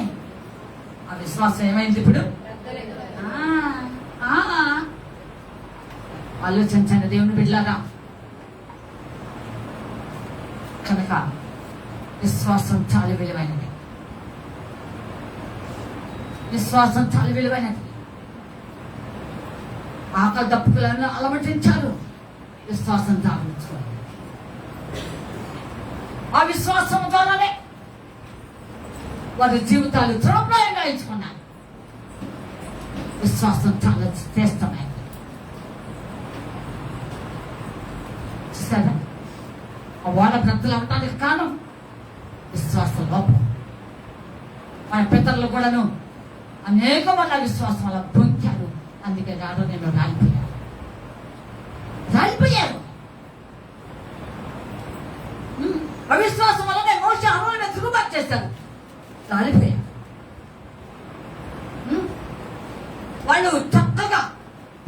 ఆ విశ్వాసం ఏమైంది ఇప్పుడు? ఆలోచించండి దేవుని బిడ్డలారా. కనుక విశ్వాసం చాలా విలువైనది, విశ్వాసం చాలా విలువైనది. ఆకలి దప్పుకులను అలమటించారు, విశ్వాసం తాగించుకోవాలి. ఆ విశ్వాసం ద్వారానే వారి జీవితాలు తృణప్రాయంగా ఎంచుకున్నారు. విశ్వాసం చాలా శ్రేష్టమైనది. చూసారా? వాళ్ళ బ్రతులు అవటానికి కారణం విశ్వాసం లోపం. మన పితరులు కూడాను అనేక వాళ్ళ విశ్వాసం వల్ల పొంచారు. అందుకే నేను రాలిపోయారు. అవిశ్వాసం వల్లనే మోషే అహరోను మీద తిరుగుబాటు చేశారు, రాలిపోయారు. వాళ్ళు చక్కగా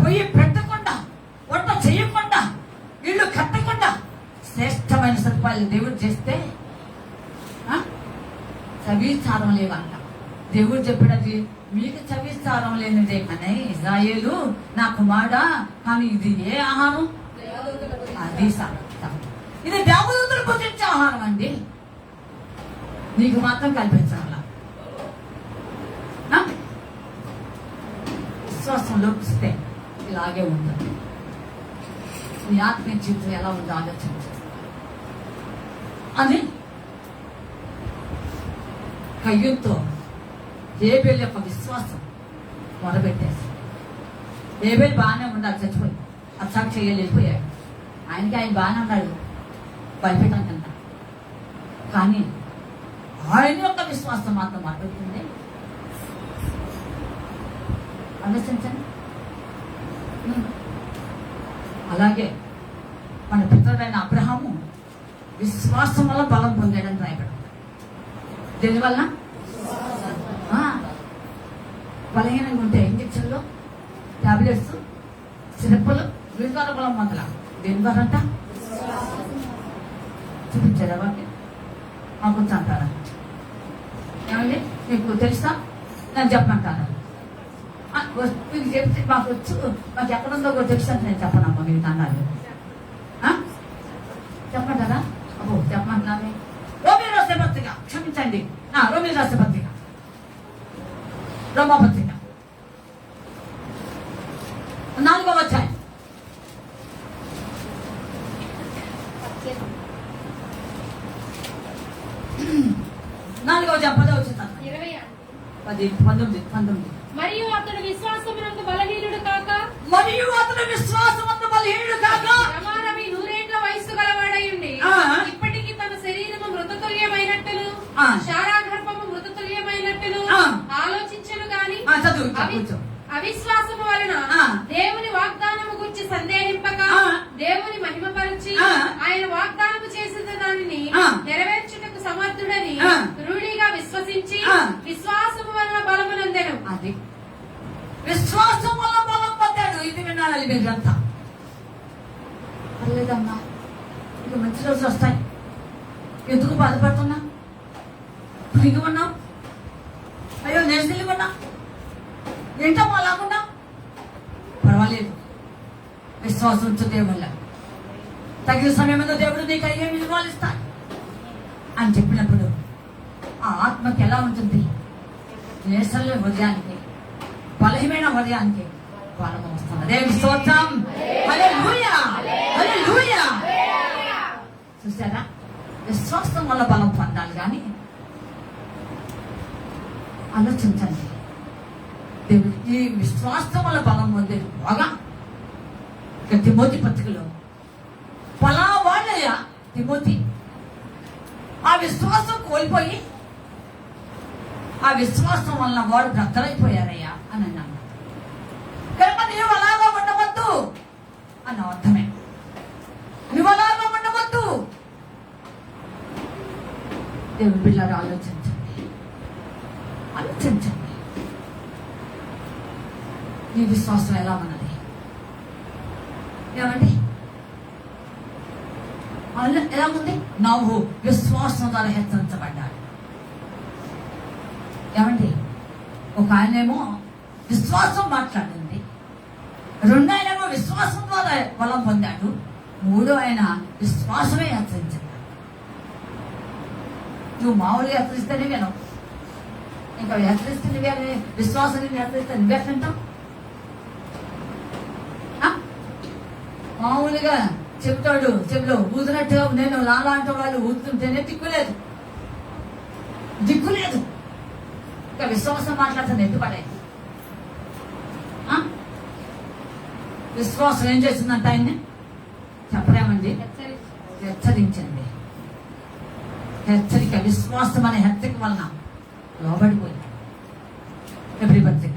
పొయ్యి పెట్టకుండా, వంట చేయకుండా, ఇల్లు కట్టకుండా శ్రేష్టమైన సదుపాయాలు దేవుడు చేస్తే చవిచారం లేవంట. దేవుడు చెప్పినది మీకు చవిచారం లేనిదే కానీ ఇజ్రాయేలు నా కుమారుడా, కానీ ఇది ఏ ఆహారం? అది ఇది దేవదూతలు భుజించే ఆహారం అండి, నీకు మాత్రం కల్పించాల. విశ్వాసం లోపిస్తే ఇలాగే ఉంటుంది. నీ ఆత్మీయ జీవితం ఎలా ఉందో ఆలోచించు అని కయ్యూతో ఏబేల్ యొక్క విశ్వాసం మొదలుపెట్టేసి, ఏబేల్ బాగానే ఉండాలి, చచ్చిపోయి అసాక్షి వెళ్ళిపోయాడు. ఆయనకి ఆయన బాగానే ఉన్నాడు బలిపీఠం కింద, కానీ ఆయన యొక్క విశ్వాసం మాత్రం మొదలుపెట్టింది. ఆలోచించండి. అలాగే మన పితరుడైన అబ్రహాము విశ్వాసం వల్ల బలం పొందాడని రాయబడి. దేనివల్ల? బలహీనంగా ఉంటే ఇంజక్షన్లు, టాబ్లెట్స్, సిరప్పులు, వీళ్ళ బలం పొందల. దేని వల్ల అంట? చూపించారా వాటి? మాకు అంటారా? ఏమండి మీకు తెలుసా? నేను చెప్పమంటారా? మీకు చెప్తే మాకు వచ్చు, మాకు ఎక్కడుందో తెలుసు అని నేను చెప్పనమ్మా. మీకు అన్నారు చెప్పంటారా? అబ్బో చెప్పమంటున్నాను. రోమిలి రాసే పత్రిక, క్షమించండి, రోమిలి రాసే పత్రిక, రోమా పత్రిక 4వ అధ్యాయం 4వ చెప్పదే వచ్చింది 20. 19. మరియు అతడు విశ్వాసమునందు బలహీనుడు కాక మరియు అతడు విశ్వాసమందు బలహీనుడు కాక రమారమి 100 ఏండ్ల వయస్సు గలవాడై ఉండి ఆ. ఇప్పటికి తన శరీరము మృతతుల్యమైనట్టును ఆ. శారాగర్భము మృతతుల్యమైనట్టును ఆ. ఆలోచించను గాని చదువు ఇంకా కూర్చో. అవిశ్వాసము వలన ఆ. దేవుని వాగ్దానము గురించి సందేహింపక ఆ. దేవుని మహిమపరిచి ఆ. ఆయన వాగ్దానము చేసిన దానిని ఆ. నెరవేర్చుటకు సమర్థుడని ఆ. రూఢిగా విశ్వసించి ఆ. విశ్వాసము వలన బలమునందెను. అది విశ్వాసం వల్ల బలం పొందాడు. ఇది వినాలి మీరంతా. పర్లేదమ్మా, ఇక మంచి రోజులు వస్తాయి. ఎందుకు బాధపడుతున్నా? పురిగి ఉన్నావు, అయ్యో నేను తెలియకున్నా, ఏంటమ్మా అలాగున్నా? పర్వాలేదు, విశ్వాసం ఉంచు దేవుళ్ళ. తగిన సమయంలో దేవుడు నీకు అయ్యే విలువలు ఇస్తాడు అని చెప్పినప్పుడు ఆ ఆత్మకి ఎలా ఉంటుంది? నేసల హృదయానికి, బలహీనమైన హృదయానికి బలం వస్తుంది. దేవుని స్తోత్రం. హల్లెలూయా, హల్లెలూయా. చూసారా? విశ్వాసం వల్ల బలం పొందాలి. కానీ ఆలోచించండి, దేవుడు ఈ విశ్వాసం వల్ల బలం పొందేది బాగా తిమోతి పత్రికలో పలా వాళ్ళయ్యా తిమోతి ఆ విశ్వాసం కోల్పోయి ఆ విశ్వాసం వల్ల వాడు బ్రద్దలైపోయారయ్యా అని అన్నాను. కనుక నీవు అలాగా ఉండవద్దు అన్న అర్థమే. నువ్వు అలాగా ఉండవద్దు. దేవుని పిల్లలు ఆలోచించండి, ఆలోచించండి. నీ విశ్వాసం ఎలా ఉన్నది? ఏమండి, ఎలా ఉంది? నువ్వు విశ్వాసం ద్వారా హెచ్చరించబడ్డాడు. ఏమండి, ఒక ఆయనేమో విశ్వాసం మాట్లాడింది, 2 ఆయనేమో విశ్వాసం ద్వారా బలం పొందాడు, 3 ఆయన విశ్వాసమే హెచ్చరించాడు. నువ్వు మామూలుగా హెచ్చరిస్తేనే వినవు, ఇంకా హెచ్చరిస్తే నువ్వే విశ్వాసం హెచ్చరిస్తే నువ్వే వింటావు. మామూలుగా చెప్తాడు, చెవిలో ఊదినట్టుగా నేను లాంటి వాళ్ళు ఊదుతుంటేనే దిక్కులేదు. ఇంకా విశ్వాసం మాట్లాడుతాను ఎత్తుపడే. విశ్వాసం ఏం చేసిందంట? ఆయన్ని చెప్పలేమండి, హెచ్చరించండి. హెచ్చరిక, విశ్వాసం అనే హెచ్చరిక వలన లోబడిపోయింది. ఎబ్రీ పత్రిక,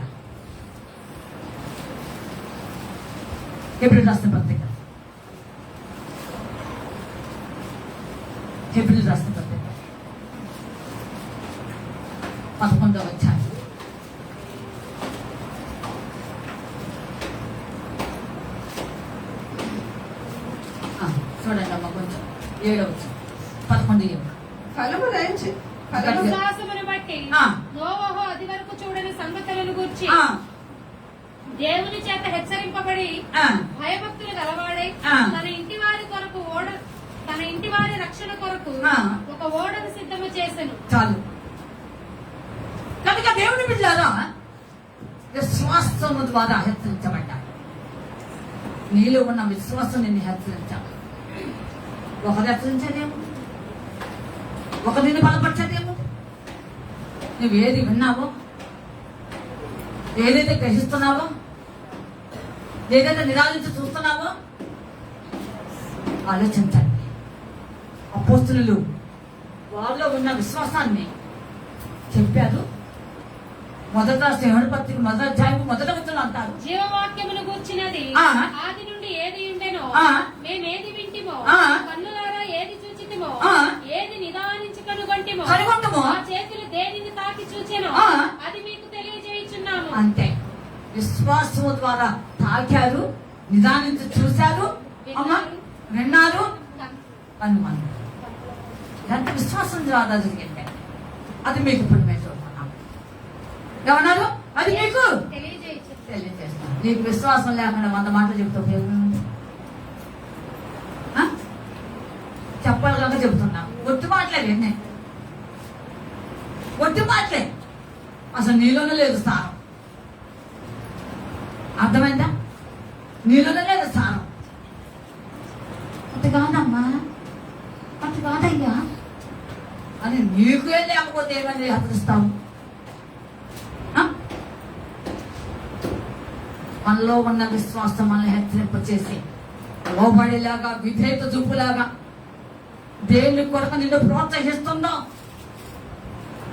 ఎబ్రీ రాసిన పత్రిక, హెబ్రీయులకు రాసిన పత్రిక 11వ అధ్యాయం. చూడండి అమ్మ, కొంచెం 7వ అధ్యాయం 11. ఫలము దయచే విశ్వాసమును బట్టి ఆ. నోవహు అది వరకు చూడని సంగతులను గూర్చి దేవుని చేత హెచ్చరింపబడి భయభక్తులు గలవాడై తన ఇంటి వారి రక్షణ కొరకు ఒక ఓడను సిద్ధము చేసెను. చాలు. కనుక దేవుని బిడ్డలారా, విశ్వాసము ద్వారా హెచ్చరించబడ్డాడు. నీలో ఉన్న విశ్వాసం నిన్ను హెచ్చరించాలి. ఒకరు హెచ్చరించేదేమో, ఒక నిన్ను బలపరిచేదేమో. నువ్వేది విన్నావో, ఏదైతే గ్రహిస్తున్నావో, ఏదైతే నిరాశించి చూస్తున్నావో ఆలోచించండి. అపోస్తులు వాళ్ళలో ఉన్న విశ్వాసాన్ని చెప్పారు. మొదట సింహుడి పత్రిక 1వ అధ్యాయం 1వ వచనం అంటారు, జీవవాక్యమును గూర్చినది ఆ. ఆది నుండి ఏది ఉండెనో, ఆ. మేమేది వింటిమో, ఆ. కన్నులారా ఏది చూచితిమో, ఆ. ఏది నిదానించి కనుగొంటిమో, కనుగొంటిమో, ఆ చేతులు దేనిని తాకి చూచెనో ఆ. అది మీకు తెలియజేయుచున్నాము. అంతే. విశ్వాసము ద్వారా తాకారు, నిదానించి చూశారు, అమ్మా విన్నారు, అనుమానం. ఇదంతా విశ్వాసం ద్వారా జరిగింది. అది మీకు ఇప్పుడు మేము చూస్తున్నాం. ఏమన్నారు? అది మీకు తెలియజేస్తాను. నీకు విశ్వాసం లేకుండా 100 మాటలు చెప్తే ఉపయోగం ఉంది? చెప్పాలి కనుక చెబుతున్నా. ఒట్టి మాటలే విన్నే, ఒట్టి మాటలే. అసలు నీలోనే లేదు స్థానం. అర్థమైందా? నీలోనే లేదు స్థానం. అంత కాదమ్మా, అంత కాదయ్యా అని నీకే లేకపోతే ఏమని హెచ్చరిస్తావు? మనలో ఉన్న విశ్వాసం మనల్ని హెచ్చరింపచేసి లోబడేలాగా, విధేయత చూపులాగా, దేని కొరకు నిన్ను ప్రోత్సహిస్తుందో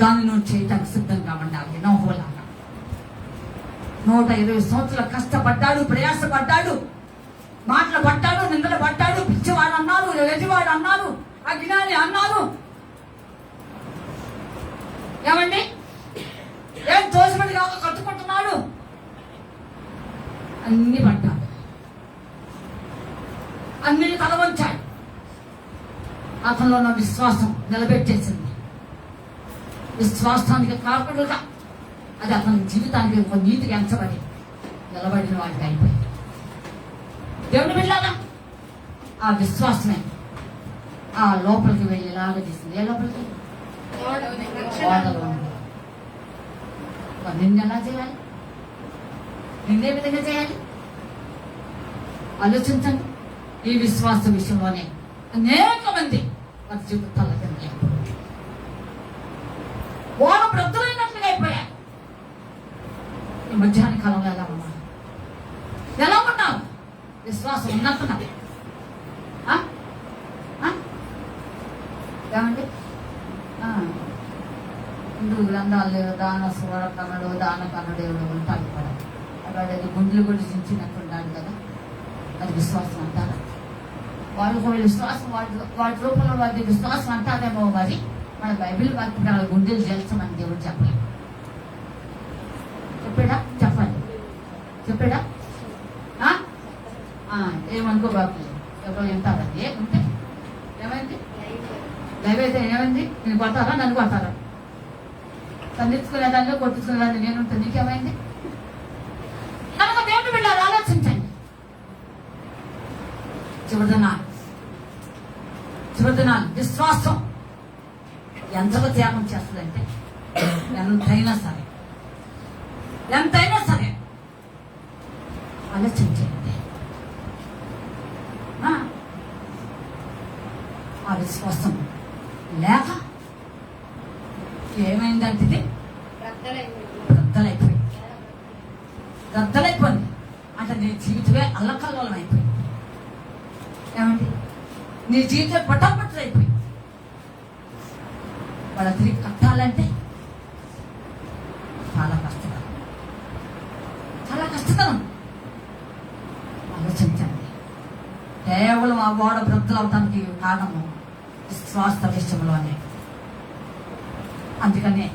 దాన్ని నువ్వు చేయటానికి సిద్ధంగా ఉండాలి. నోహోలాగా 120 సంవత్సరాలు కష్టపడ్డాడు, ప్రయాసపడ్డాడు, మాటలు పడ్డాడు, నిందలు పడ్డాడు, పిచ్చివాడు అన్నారు, ఎదివాడు అన్నారు, అజ్ఞాని అన్నారు. ఏమండి, ఏం తోసిబడి కాక కట్టుకుంటున్నాడు, అన్ని పడ్డాడు, అన్ని తల వంచాడు. అతనిలో ఉన్న విశ్వాసం నిలబెట్టేసింది. విశ్వాసానికి కాకుండా అది అతని జీవితానికి ఒక నీతికి ఎంచబడి నిలబడిన వాటికి అయిపోయింది. దేవుని బిడ్డలారా, ఆ విశ్వాసమే ఆ లోపలికి వెళ్ళేలాగా తీసింది. ఏ లోపలికి? ఓడలో ఉంది. నిన్ను ఎలా చేయాలి? నిన్నే విధంగా చేయాలి? ఆలోచించండి. ఈ విశ్వాస విషయంలోనే అనేక మంది వారి జీవితాల కింద ఓడ బ్రతులైనట్లుగా అయిపోయారు. ఈ మధ్యాహ్న కాలంలో ఎలా ఉన్నారు? ఎలా ఉన్నావు? విశ్వాసం ఉన్నట్టున్నారు ఏమండి? హిందూ గ్రంథాలు లేవు, దాన స్వర కన్నడు, దాన కన్నడేవుడు ఉంటాడు కూడా. అలాగే గుండెలు కూడా చించినట్టుంటాడు కదా, అది విశ్వాసం అంటారా? వాళ్ళు విశ్వాసం వాటి రూపంలో వాటి విశ్వాసం అంటారేమో. మరి మన బైబిల్ వాక్యం గుండెలు చేల్చమని దేవుడు చెప్పలేదు. చెప్పాడా? చెప్పండి. చెప్పాడా? ఏమనుకో బాబు, ఎవరు వింటారండి? ఉంటే ఏమైంది? లైవ్ అయితే ఏమైంది? నేను కొడతారా? నన్ను కొడతారా? సంధించుకునేదాన్ని, కొట్టించుకునేదాన్ని నేనుంటే నీకేమైంది? కనుక దేవుడు వెళ్ళాలి. ఆలోచించండి. చివరిదినాలు విశ్వాసం ఎంతగా త్యాగం చేస్తుందంటే ఎంతైనా సరే ఆలోచించండి. ఆ విశ్వాసం లేక ఏమైందంటే ఇది రద్దలైపోయింది. అంటే నీ జీవితమే అల్లకల్లోలం అయిపోయింది. ఏమండి, నీ జీవితం పటాపట్లు అయిపోయింది. వాళ్ళ తిరిగి కట్టాలంటే చాలా కష్టతరం. ఆలోచించండి. కేవలం ఆ ఓడ బ్రతులు అవటానికి కారణము విశ్వాస విషయంలోనే. అందుకనే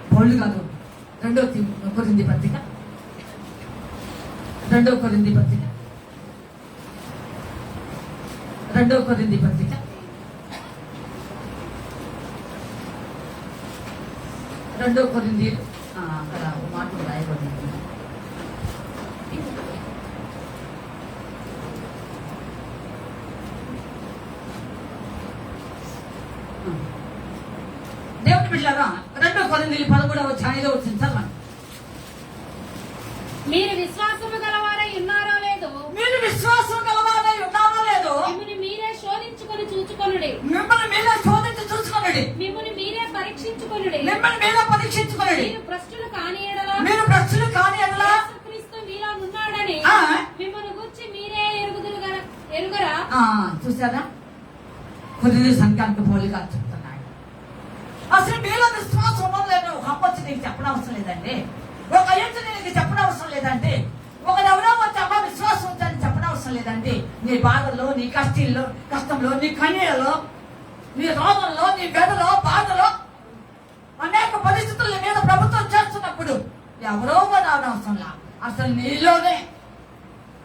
బోళ్ళు కాదు. 2 కొరింథీ పత్రిక 2 కొరింథీ పత్రిక 2 కొరింథీ పత్రిక 2 కొరింథీలు అక్కడ మాటలు రాయబడింది. దేవుని బిడ్డలారా, 2 కొరింథీలు 11వ అధ్యాయంలో వచ్చింది. చదవండి. మీరు విశ్వాసము గలవారై ఉన్నారో లేదో, మిమ్మల్ని మీరే శోధించుకొని చూచుకొనుడి. మిమ్మల్ని మీరే పరీక్షించుకొనుడి. మీరు భ్రష్టులు కాని యెడల యేసుక్రీస్తు మీలో ఉన్నాడని మిమ్మల్ని గురించి మీరే ఎరుగరా? చూసారా? కొద్ది సంఖ్యానికి పోలిగా చెప్తున్నాడు. అసలు మీలో విశ్వాసం ఉండలేదు. ఒక అమ్మొచ్చి నీకు చెప్పనవసరం లేదండి. ఒక అయ్యొచ్చి నీకు చెప్పనవసరం లేదండి. ఒకరెవరో వచ్చి అమ్మ విశ్వాసం ఉందని చెప్పనవసరం లేదండి. నీ బాధల్లో, నీ కష్టంలో, నీ కన్నీళ్ళలో, నీ రోగంలో, నీ గడలో, బాధలో, అనేక పరిస్థితుల మీద ప్రభుత్వం చేస్తున్నప్పుడు ఎవరో రావనవసరంలా అసలు నీలోనే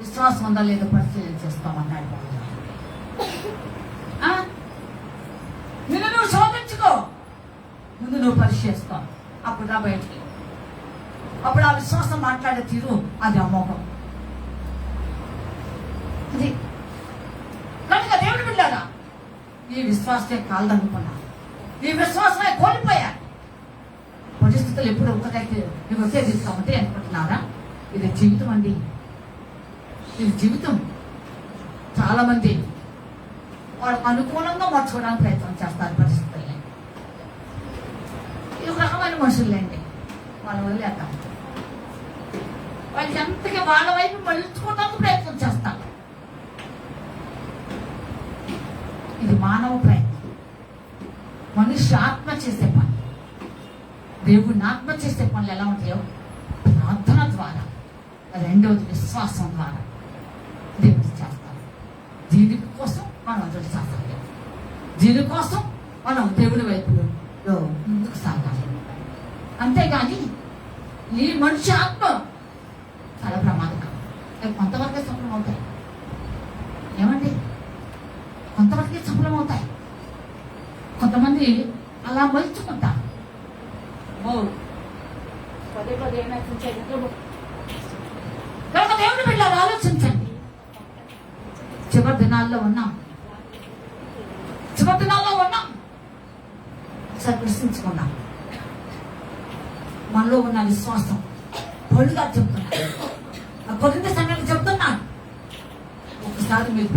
విశ్వాసం ఉందా లేదో పరిశీలన చేస్తామన్నాడు. నిన్ను నువ్వు శోధించుకో, ముందు నువ్వు పరిశీలిస్తావు, అప్పుడు రా బయటికి. అప్పుడు ఆ విశ్వాసం మాట్లాడే తీరు అది అమోఘం. అది కనుక దేవుడు బిడ్డలారా, ఈ విశ్వాసమే కాలదనుకున్నారు. ఈ విశ్వాసమే కోల్పోయారు. పరిస్థితులు ఎప్పుడు నువ్వు వచ్చే తీసుకోమంటే అనుకుంటున్నారా? ఇది జీవితం అండి. ఇది జీవితం. చాలా మంది వాళ్ళు అనుకూలంగా మార్చుకోవడానికి ప్రయత్నం చేస్తారు పరిస్థితుల్ని. సామాన్య మనుషులేండి, మనం వదిలేద్దాం. వాళ్ళు ఎంతగా వాళ్ళ వైపు మళ్ళించుకోవడానికి ప్రయత్నం చేస్తారు. ఇది మానవ ప్రయత్నం, మనిషి ఆత్మ చేసే పని. దేవుడిని ఆత్మ చేసే పనులు ఎలా ఉంటాయో ప్రార్థన ద్వారా, రెండవది విశ్వాసం ద్వారా దేవుడు చేస్తారు. దీనికోసం మనం అదులు చేస్తాం, దీనికోసం మనం దేవుడి వైపులో ముందుకు సాగాలి. అంతేగాని ఈ మనిషి ఆత్మ చాలా ప్రమాదకరం. అవి కొంతవరకే సఫలం అవుతాయి. ఏమండి, కొంతవరకే సఫలం అవుతాయి. కొంతమంది అలా మలుచుకుంటారు. పదే పదే ఏమైతే కనుక దేవుని బిడ్డలారా ఆలోచించండి. చివరి దినాల్లో ఉన్నాం. ప్రశ్నించుకున్నాం. మనలో ఉన్న విశ్వాసం పొడుగా చెప్తున్నాను. ఆ కొద్ది సంగతి చెప్తున్నాను. ఒకసారి మీరు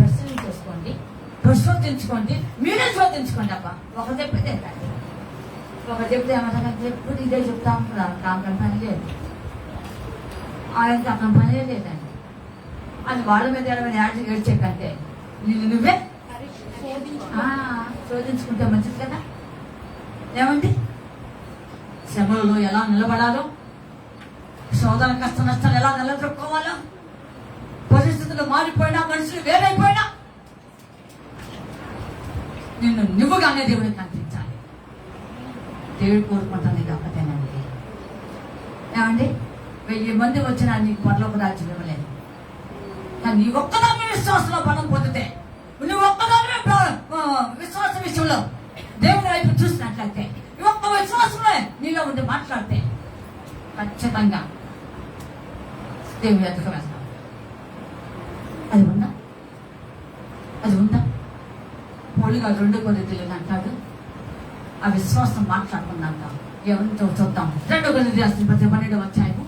పరిశోధించుకోండి, మీరే శోధించుకోండి. అబ్బా ఒక చెప్పేదే కాదు. ఒక చెప్తే ఏమంటారు, ఎప్పుడు ఇదే చెప్తా ఉంటారు. అక్కడ పని లేదు, ఆయనకి అక్కడ పనే లేదండి. అది వాళ్ళ మీద ఏడ్చే కంటే నువ్వే శోధించుకుంటే మంచిది కదా. ఏమండి, శ్రమలలో ఎలా నిలబడాలో, శోధన కష్ట నష్టాలు ఎలా నిలదొక్కుకోవాలో, పరిస్థితులు మారిపోయినా, మనుషులు వేరైపోయినా నిన్ను నువ్వుగానే దేవుడికి కనిపించాలి. దేవుడు కోరుకుంటుంది ఒకటేనండి. ఏమండి, 1000 మంది వచ్చినా నీకు పరలోక రాజ్యం ఇవ్వలేదు. కానీ నీ ఒక్కదాన్ని విశ్వాసంలో బలం పొందితే, నువ్వు ఒక్కదాన్ని విశ్వాస విషయంలో దేవుని వైపు చూసినట్లయితే, ఈ ఒక్క విశ్వాసంలో నీలో ఉండి మాట్లాడితే ఖచ్చితంగా దేవుని ఎదుగు వెళ్తాం. అది ఉందా? పోలిగా 2 కొరింథీయులు అంటాడు, ఆ విశ్వాసం మాట్లాడుకున్నాక ఎవరితో చూద్దాం. 2 కొరింథీయులు 12వ అధ్యాయము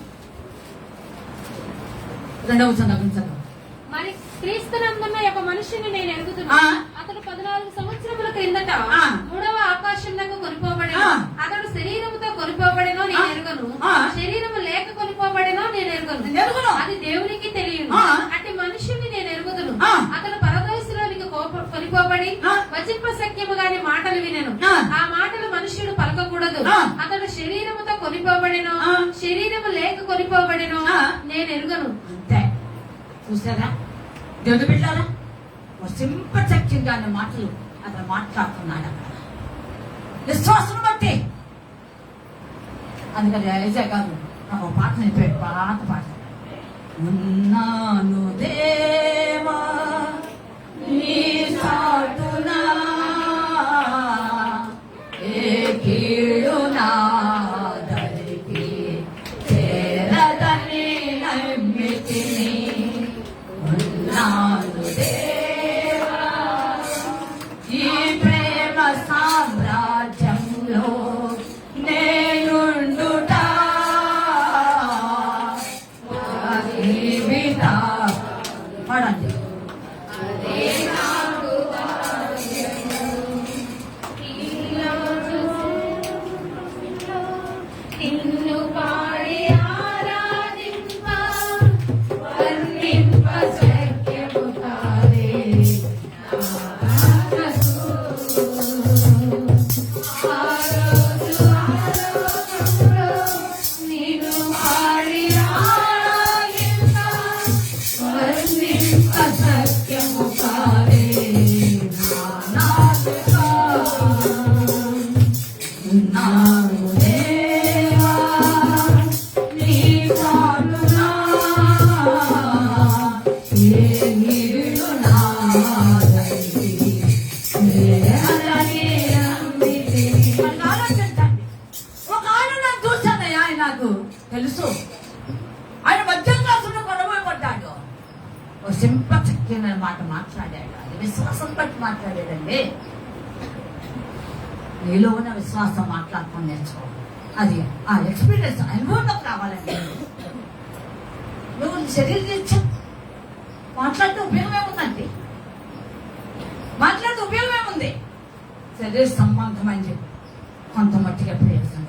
2వ వచనం. మరి క్రీస్తునందున్న ఒక మనిషిని నేను ఎరుగుతున్నా. అతడు 14 సంవత్సరముల క్రిందట 3వ ఆకాశంలో కొనిపోబడెను. అతడు శరీరముతో కొనిపోబడెనో నేను ఎరుగను, శరీరము లేక కొనిపోబడెనో నేను ఎరుగను, అది దేవునికి తెలియను. అట్టి మనుషుని నేను ఎరుగుదును. అతడు పరదేశంలోనికి కొనిపోబడి వచింపశక్యము గాని మాటలు వినెను. ఆ మాటలు మనుష్యుడు పలకకూడదు. అతడు శరీరముతో కొనిపోబడెనో శరీరము లేక కొనిపోబడెనో నేను ఎరుగను. చూసారా దేవుడు బిడ్డలారా, సింపచక్యంగా మాటలు అతను మాట్లాడుతున్నాడు అక్కడ విశ్వాసం బట్టి. అందుకని ఐజా గారు నాకు పాట నేర్పాడు, పాట. ఉన్నాను దేవా నీ సాటునా, ఏ కీడు నా దరికి చేరదని నమ్మితిని. ఉన్నాను దేవా ఈ ప్రేమ సామ్రాజ్యంలో నేనుండుట, పడండి. నిన్ను పాడి ఆరాధింప వర్ణింప శక్యము కాదే. నిన్ను పాడి ఆరాధింప వర్ణింప శక్యము కాదే. ఉన్నాను దేవా నీ సాటునా, ఏ కీడు నా దరికి చేరదని నమ్మితిని. ఆలోచించండి. ఒక ఆయన నాకు చూశానయ్యా, ఆయన నాకు తెలుసు. ఆయన మధ్య క్లాసులో కొనబోయబడ్డాడు. ఓ సింపచక్యమైన మాట మాట్లాడాడు. అది విశ్వాసం బట్టి మాట్లాడాడండి. నీలో ఉన్న విశ్వాసం మాట్లాడుకొని నేర్చుకో. అది ఆ ఎక్స్పీరియన్స్ అనుభవంలోకి రావాలండి. నువ్వు శరీరం ఇచ్చా మాట్లాడితే ఉపయోగం ఏముందండి? మాట్లాడితే ఉపయోగం ఏముంది? శరీర సంబంధం అని చెప్పి కొంత మట్టిగా ప్రయోజనం.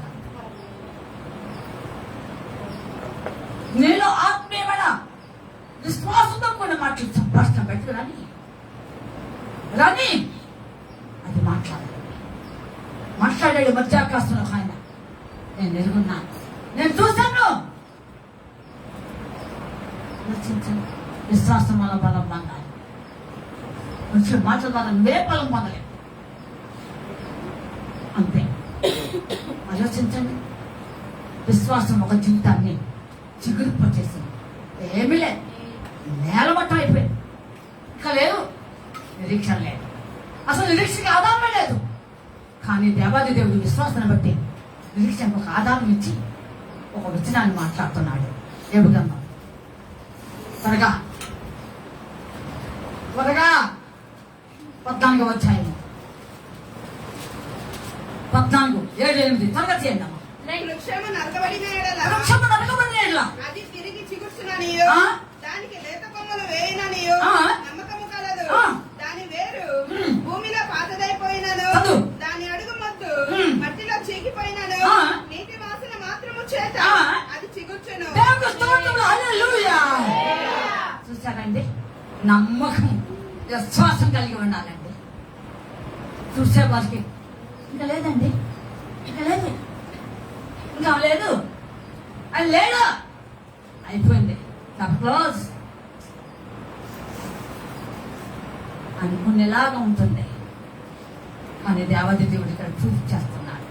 నేను ఆత్మీయమైన విశ్వాసంతో కొన్ని మాటలు సంభాషణ పెట్టు రాని అది మాట్లాడాడు మధ్యాకాశంలో ఆయన. నేను ఎరుగున్నాను, నేను చూశాను. రచించండి, విశ్వాసం వల్ల బలం పొందాలి. కొంచెం మాటల వల్ల నువ్వే బలం పొందలేదు. అంతే. ఆలోచించండి, విశ్వాసం ఒక జీవితాన్ని చిగురిపొచ్చేసింది. ఏమీ లేదు, నేలమట్టం అయిపోయింది. ఇంకా లేదు, నిరీక్షణ లేదు, అసలు నిరీక్షకి ఆధారమే లేదు. కానీ దేవాది దేవుడు విశ్వాసాన్ని బట్టి నిరీక్షణకు ఒక ఆధారం ఇచ్చి ఒక వచనాన్ని మాట్లాడుతున్నాడు. ఏబుగమ్మ త్వరగా 14వ అధ్యాయము 14, 7, 8 త్వరగా చేయండి అమ్మా. వృక్షము నరకబడిన ఎడల వృక్షము నరకబడిన ఎడల అది తిరిగి చిగుర్చుననియు దానికి లేత కొమ్మలు వేయననియు నమ్మకము కలదు. దాని వేరు భూమిలో పాతదైపోయినను దాని అడుగు మద్దు మట్టిలో చీకిపోయినను నీటి వాసన మాత్రము చేత అది చిగుర్చును. దేవునికి స్తోత్రములు, హల్లెలూయా. చూసారండి, నమ్మకం విశ్వాసం కలిగి ఉండాలండి. చూసే వారికి ఇంకా లేదండి, ఇంకా లేదు, ఇంకా లేదు, అది లేదు, అయిపోయింది, క్లోజ్ అనుకునేలాగా ఉంటుంది. కానీ దేవాది దేవుడు ఇక్కడ ప్రూఫ్ చేస్తున్నాడు.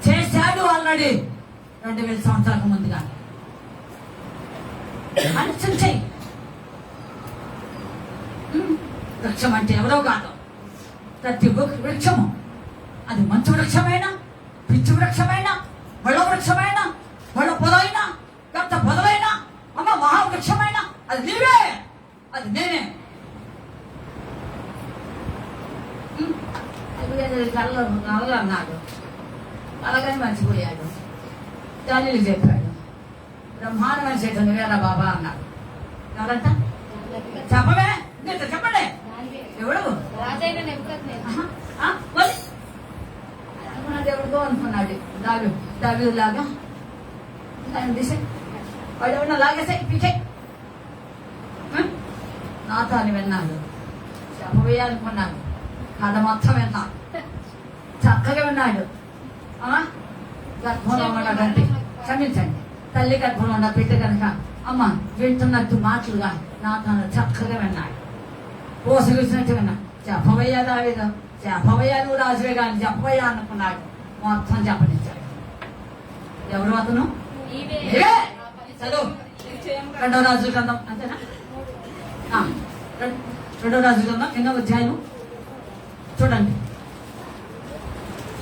చేశాడు ఆల్రెడీ 2000 సంవత్సరాలకు ముందుగా. ఆలోచన చెయ్యి. వృక్షం అంటే ఎవరో కాదు, ప్రతి వృక్షము, అది మంచు వృక్షమైనా, పిచ్చి వృక్షమైనా, ముళ్ళ వృక్షమైనా, ముళ్ళ పొదైనా, పెద్ద పొదలైనా, అమ్మ మహావృక్షమైనా, అది నీవే, అది నేనే. కళ్ళ అన్నాడు, అలాగని మర్చిపోయాడు. తల్లి చెప్పాడు, బ్రహ్మాండమైన చేత నువ్వేరా బాబా అన్నాడు. ఎవరంట చెప్పవే, నేను చెప్పండి ఎవడు రాజైన నెబుకద్నెజరు అనుకున్నాడు, ఎవరికో అనుకున్నాడు. దావీదు లాగా వాడు ఎవరన్నా లాగేసే పిచ్చే నాతాని విన్నాడు, చెప్పవేయాలనుకున్నాడు. కథ మొత్తం విన్నాడు, చక్కగా విన్నాడు. గర్భంలో ఉన్నాడంటే క్షమించండి, తల్లి గర్భంలో ఉన్న బిడ్డ కనుక అమ్మ వింటున్నట్టు మాటలుగా నాతాను చక్కగా విన్నాడు. పోసగిసినట్టు విన్నాడు. చెప్పవయ్యా దావీదు, చెప్పవయ్యా నువ్వు రాజువే కానీ చెప్పవయ్యా అనుకున్నాడు. మొత్తం చెప్పనిచ్చాడు. ఎవరు అతను? చదువు 2వ రాజుల గ్రంథం, అంతేనా? 2వ రాజుల గ్రంథం 8వ అధ్యాయం చూడండి.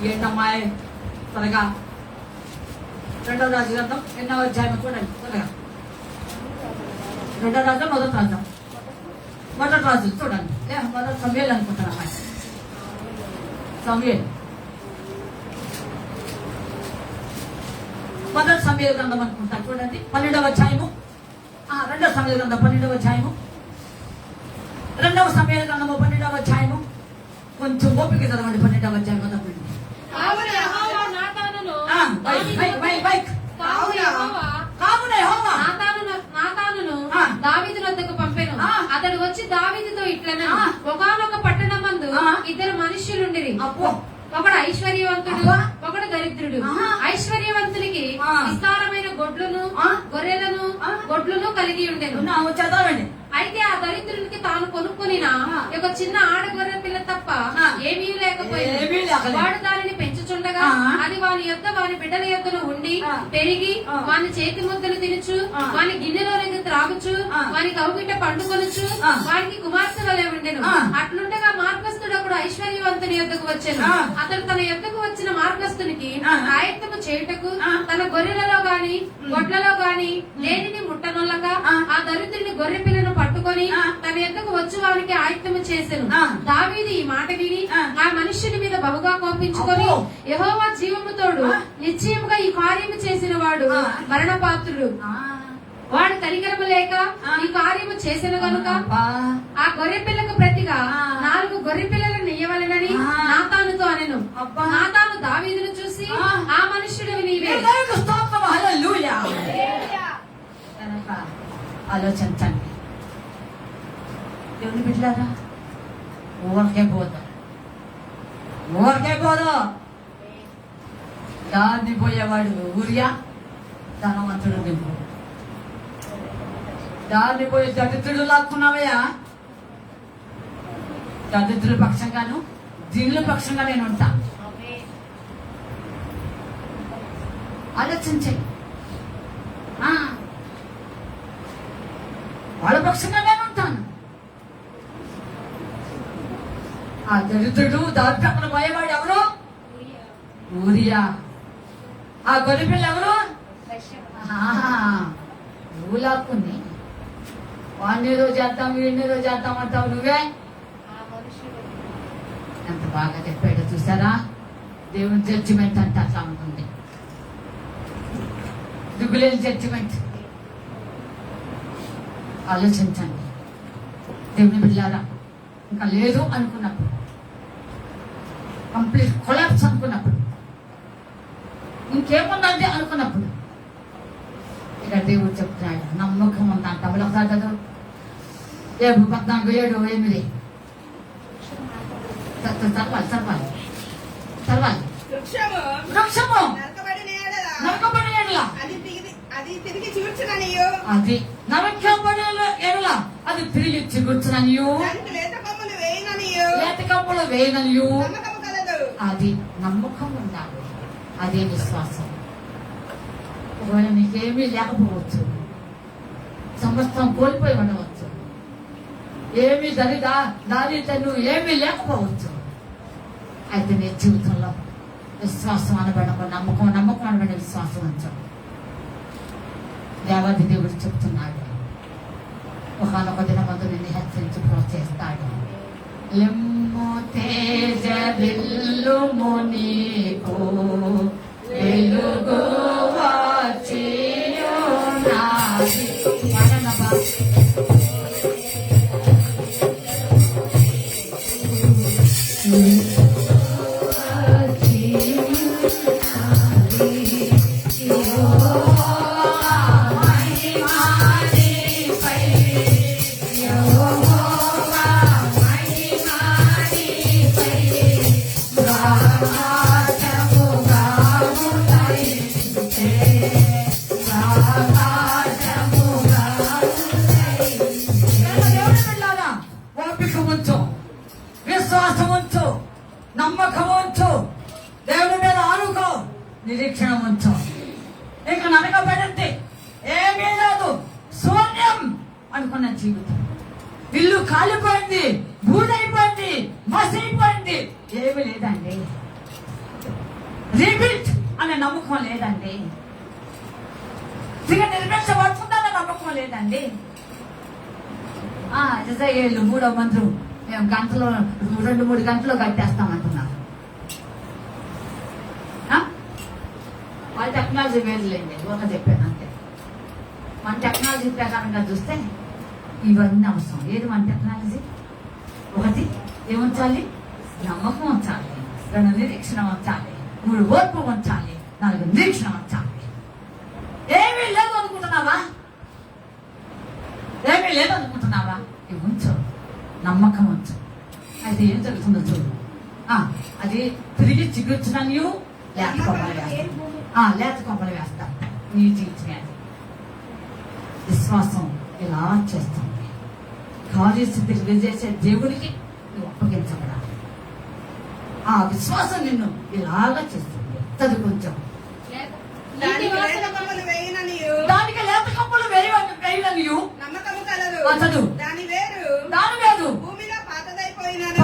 ఏంటమ్మా త్వరగా 2వ రాజుల గ్రంథం 8వ అధ్యాయం చూడండి త్వరగా. 2వ రాజు మొదటి రాజు చూడండి. మొదటి సమయాలు అనుకుంటున్నా, సమయాలు మొదటి సమయాల గ్రంథం అనుకుంటా చూడండి. 12వ అధ్యాయము, 2వ సమయాల గ్రంథం 12వ అధ్యాయము, 2వ సమయాల గ్రంథము 12వ అధ్యాయము. కొంచెం ఓపిక చదవండి. 12వ అధ్యాయం చదవండి. కావున యెహోవా నాతానును నాతానును దావీదు వద్దకు పంపెను. అతడు వచ్చి దావీదుతో ఇట్లనెను, ఒకానొక పట్టణమందు 2 మనుష్యులుండిరి. ఒకడు ఐశ్వర్యవంతుడు, ఒకడు దరిద్రుడు. ఐశ్వర్యవంతునికి విస్తారమైన గొర్రెలను కలిగి ఉండెను. చదవండి. అయితే ఆ దరిద్రునికి తాను కొనుక్కునిన ఒక చిన్న ఆడగొర్రె పిల్ల తప్ప ఏమీ లేకపోయింది. వాడు దానిని పెంచుచుండగా అది వాని యొద్ద వాని బిడ్డల యొద్దను ఉండి పెరిగి వాని చేతి ముద్దలు తినుచు, వాని గిన్నెలో త్రాగుచు, వాని కౌగిట పండుకొనుచు, వానికి కుమార్తె వలె ఉండెను. అట్లుండగా మార్గస్థుడు ఒకడు ఐశ్వర్యవంతుని యొద్దకు వచ్చెను. అతడు తన యొద్దకు వచ్చిన మార్గస్థునికి ఆయత్తము చేయుటకు తన గొర్రెలలో గాని గొడ్లలో గాని దేనిని ముట్టనొల్లక ఆ దరిద్రుని గొర్రె పిల్లను పట్టుకొని తన యొద్దకు వచ్చు వారికి ఆయత్తము చేసెను. దావీదు ఈ మాట విని ఆ మనుష్యుని మీద బహుగా కోపించుకొని, యెహోవా జీవము తోడు నిశ్చయముగా ఈ కార్యము చేసిన వాడు మరణపాత్రుడు, వాడు కనికరము లేక ఈ కార్యము చేసిన గనుక ఆ గొర్రె పిల్లకు ప్రతిగా 4 గొర్రె పిల్లలను ఇయ్యవలెనని నాతానుతో అనెను. నాతాను దావీదును చూసి, ఆ మనుష్యుడు నీవే. హల్లెలూయా. కనుక ఆలోచించండి. దేవుని బిడ్డలారా, ఊరికే పోదు, ఊరికే పోదు. దాన్ని పోయేవాడు ఊరియా ధనవంతుడు దింపు. దాన్ని పోయి దరిద్రుడు లాక్కున్నావయ్యా. దరిద్రుల పక్షంగాను దీనుల పక్షంగా నేను ఉంటా. ఆలోచించే వాళ్ళ పక్షంగా నేను ఉంటాను. ఆ దరిద్రుడు దారి పక్కన పోయేవాడు ఎవరు? ఊరియా. ఆ గొర్రెపిల్ల ఎవరు? నువ్వు లాక్కుని వాడిని ఏదో చేద్దాం వీడిని ఏదో చేద్దాం అంటావు నువ్వే. ఎంత బాగా చెప్పాడో చూసారా? దేవుని జడ్జిమెంట్ అంటే అట్లా ఉంటుంది. దిగులేని జడ్జిమెంట్. ఆలోచించండి దేవుని బిడ్డలారా. ఇంకా లేదు అనుకున్నప్పుడు, కంప్లీట్ కొలాప్స్ అనుకున్నప్పుడు, ఇంకేముందంటే అనుకున్నప్పుడు, ఇక దేవుడు చెప్తున్నాడు నమ్మకం ఉందంట. ఒకసారి కదా 14:7-8 చదవాలి. వృక్షము నరకబడిన ఎడల అది తిరిగి చిగుర్చుననియు, అది నరకబడిన ఎడల అది తిరిగి చిగుర్చుననియు, దానికి లేత కొమ్మలు వేయననియు, లేత కప్పులు వేయననియు. నమ్మకము కలదు. అది నమ్మకం ఉండాలి. అదే విశ్వాసం. ఒకవేళ నీకేమీ లేకపోవచ్చు, సమస్తం కోల్పోయి ఉండవచ్చు, ఏమీ దారి నువ్వు ఏమీ లేకపోవచ్చు. అయితే నీ జీవితంలో విశ్వాసం అనబడిన నమ్మకం అనబడిన విశ్వాసం ఉంచావు. దేవాది దేవుడు చెప్తున్నాడు, ఒకనొక దినమందు నిన్ను హెచ్చరించి ప్రోత్సహిస్తాడు. లెమ్ము తేజ విల్లుము నీకు వెలుగు వచ్చియున్నది. వాడనబ్బా. ఓపిక ఉంచు, విశ్వాసం ఉంచు, నమ్మకం ఉంచు, దేవుని మీద ఆనుకో, నిరీక్షణ ఉంచు. ఇక నరకబడింది ఏమీ లేదు, శూన్యం అనుకున్న జీవితం. ఇల్లు కాలిపోయింది, బూడైపోయింది, మసైపోయింది, ఏమీ లేదండి. రీబిల్ట్ అనే నమ్మకం లేదండి. తిరిగి నిర్మించబడుతుందన్న నమ్మకం లేదండి. ఇజ్రాయేలు 3వ మంత్రం మేము గంటలో 2-3 గంటలు కట్టేస్తామంటున్నారు. వాళ్ళ టెక్నాలజీ వేరులేండి, ఒక చెప్పాను అంతే. మన టెక్నాలజీ ప్రకారంగా చూస్తే ఇవన్నీ అవసరం. ఏది మన టెక్నాలజీ? 1 ఏముంచాలి? నమ్మకం ఉంచాలి, 2 నిరీక్షణ ఉంచాలి, 3 ఓర్పు ఉంచాలి, 4 నిరీక్షణ ఉంచాలి. ఏమీ లేదు అనుకుంటున్నావా? ఏమీ లేదు అనుకుంటున్నావా? ఇవి ఉంచు, నమ్మకం ఉంచు. అయితే ఏం జరుగుతుందో చూడు. అది తిరిగి చిగుర్చుననియు లేత కొమ్మలు వేస్తా. లేత కొమ్మలు వేస్తా. నీ జీవితమే అది. విశ్వాసం ఇలా చేస్తుంది. కార్యస్థితి తెలియజేసే దేవుడికి నువ్వు అప్పగించబడాలి. ఆ విశ్వాసం నిన్ను ఇలాగా చేస్తుంది. చదువు కొంచెం. దానికి లేత కొమ్మలు వేయననియు, దానికి లేత కొమ్మలు వేయననియు, నమ్మకము కలదు. చదువు. దాని వేరు భూమిలో పాతదైపోయినను,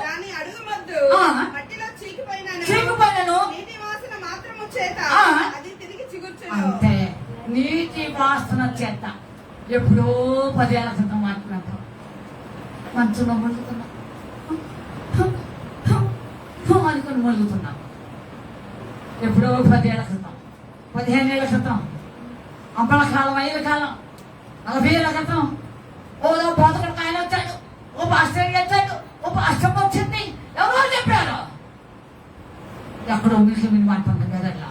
దాని అడుగు మద్దు మట్టిలో చీకిపోయినను, నీటి వాసన మాత్రము చేత అది తిరిగి చిగుర్చును. అంతే, నీటి వాసన చేత. ఎప్పుడో 10 ఏళ్ల క్రితం మాట్లాడతాం. మంచులో మొలుగుతున్నాం అనుకుని మొలుగుతున్నాం. ఎప్పుడో 10 ఏళ్ల క్రితం, 15 ఏళ్ల క్రితం, అప్పల కాలం, 5 కాలం, 40 ఏళ్ల క్రితం ఓలో బోధకుడు ఆయన వచ్చాడు, ఓ పాస్టర్ వచ్చాడు, ఓ పాస్టర్ వచ్చింది, ఎవరో చెప్పారు. ఎక్కడో మిగిలి మీరు మాట్లాడుతుంది కదట్లా.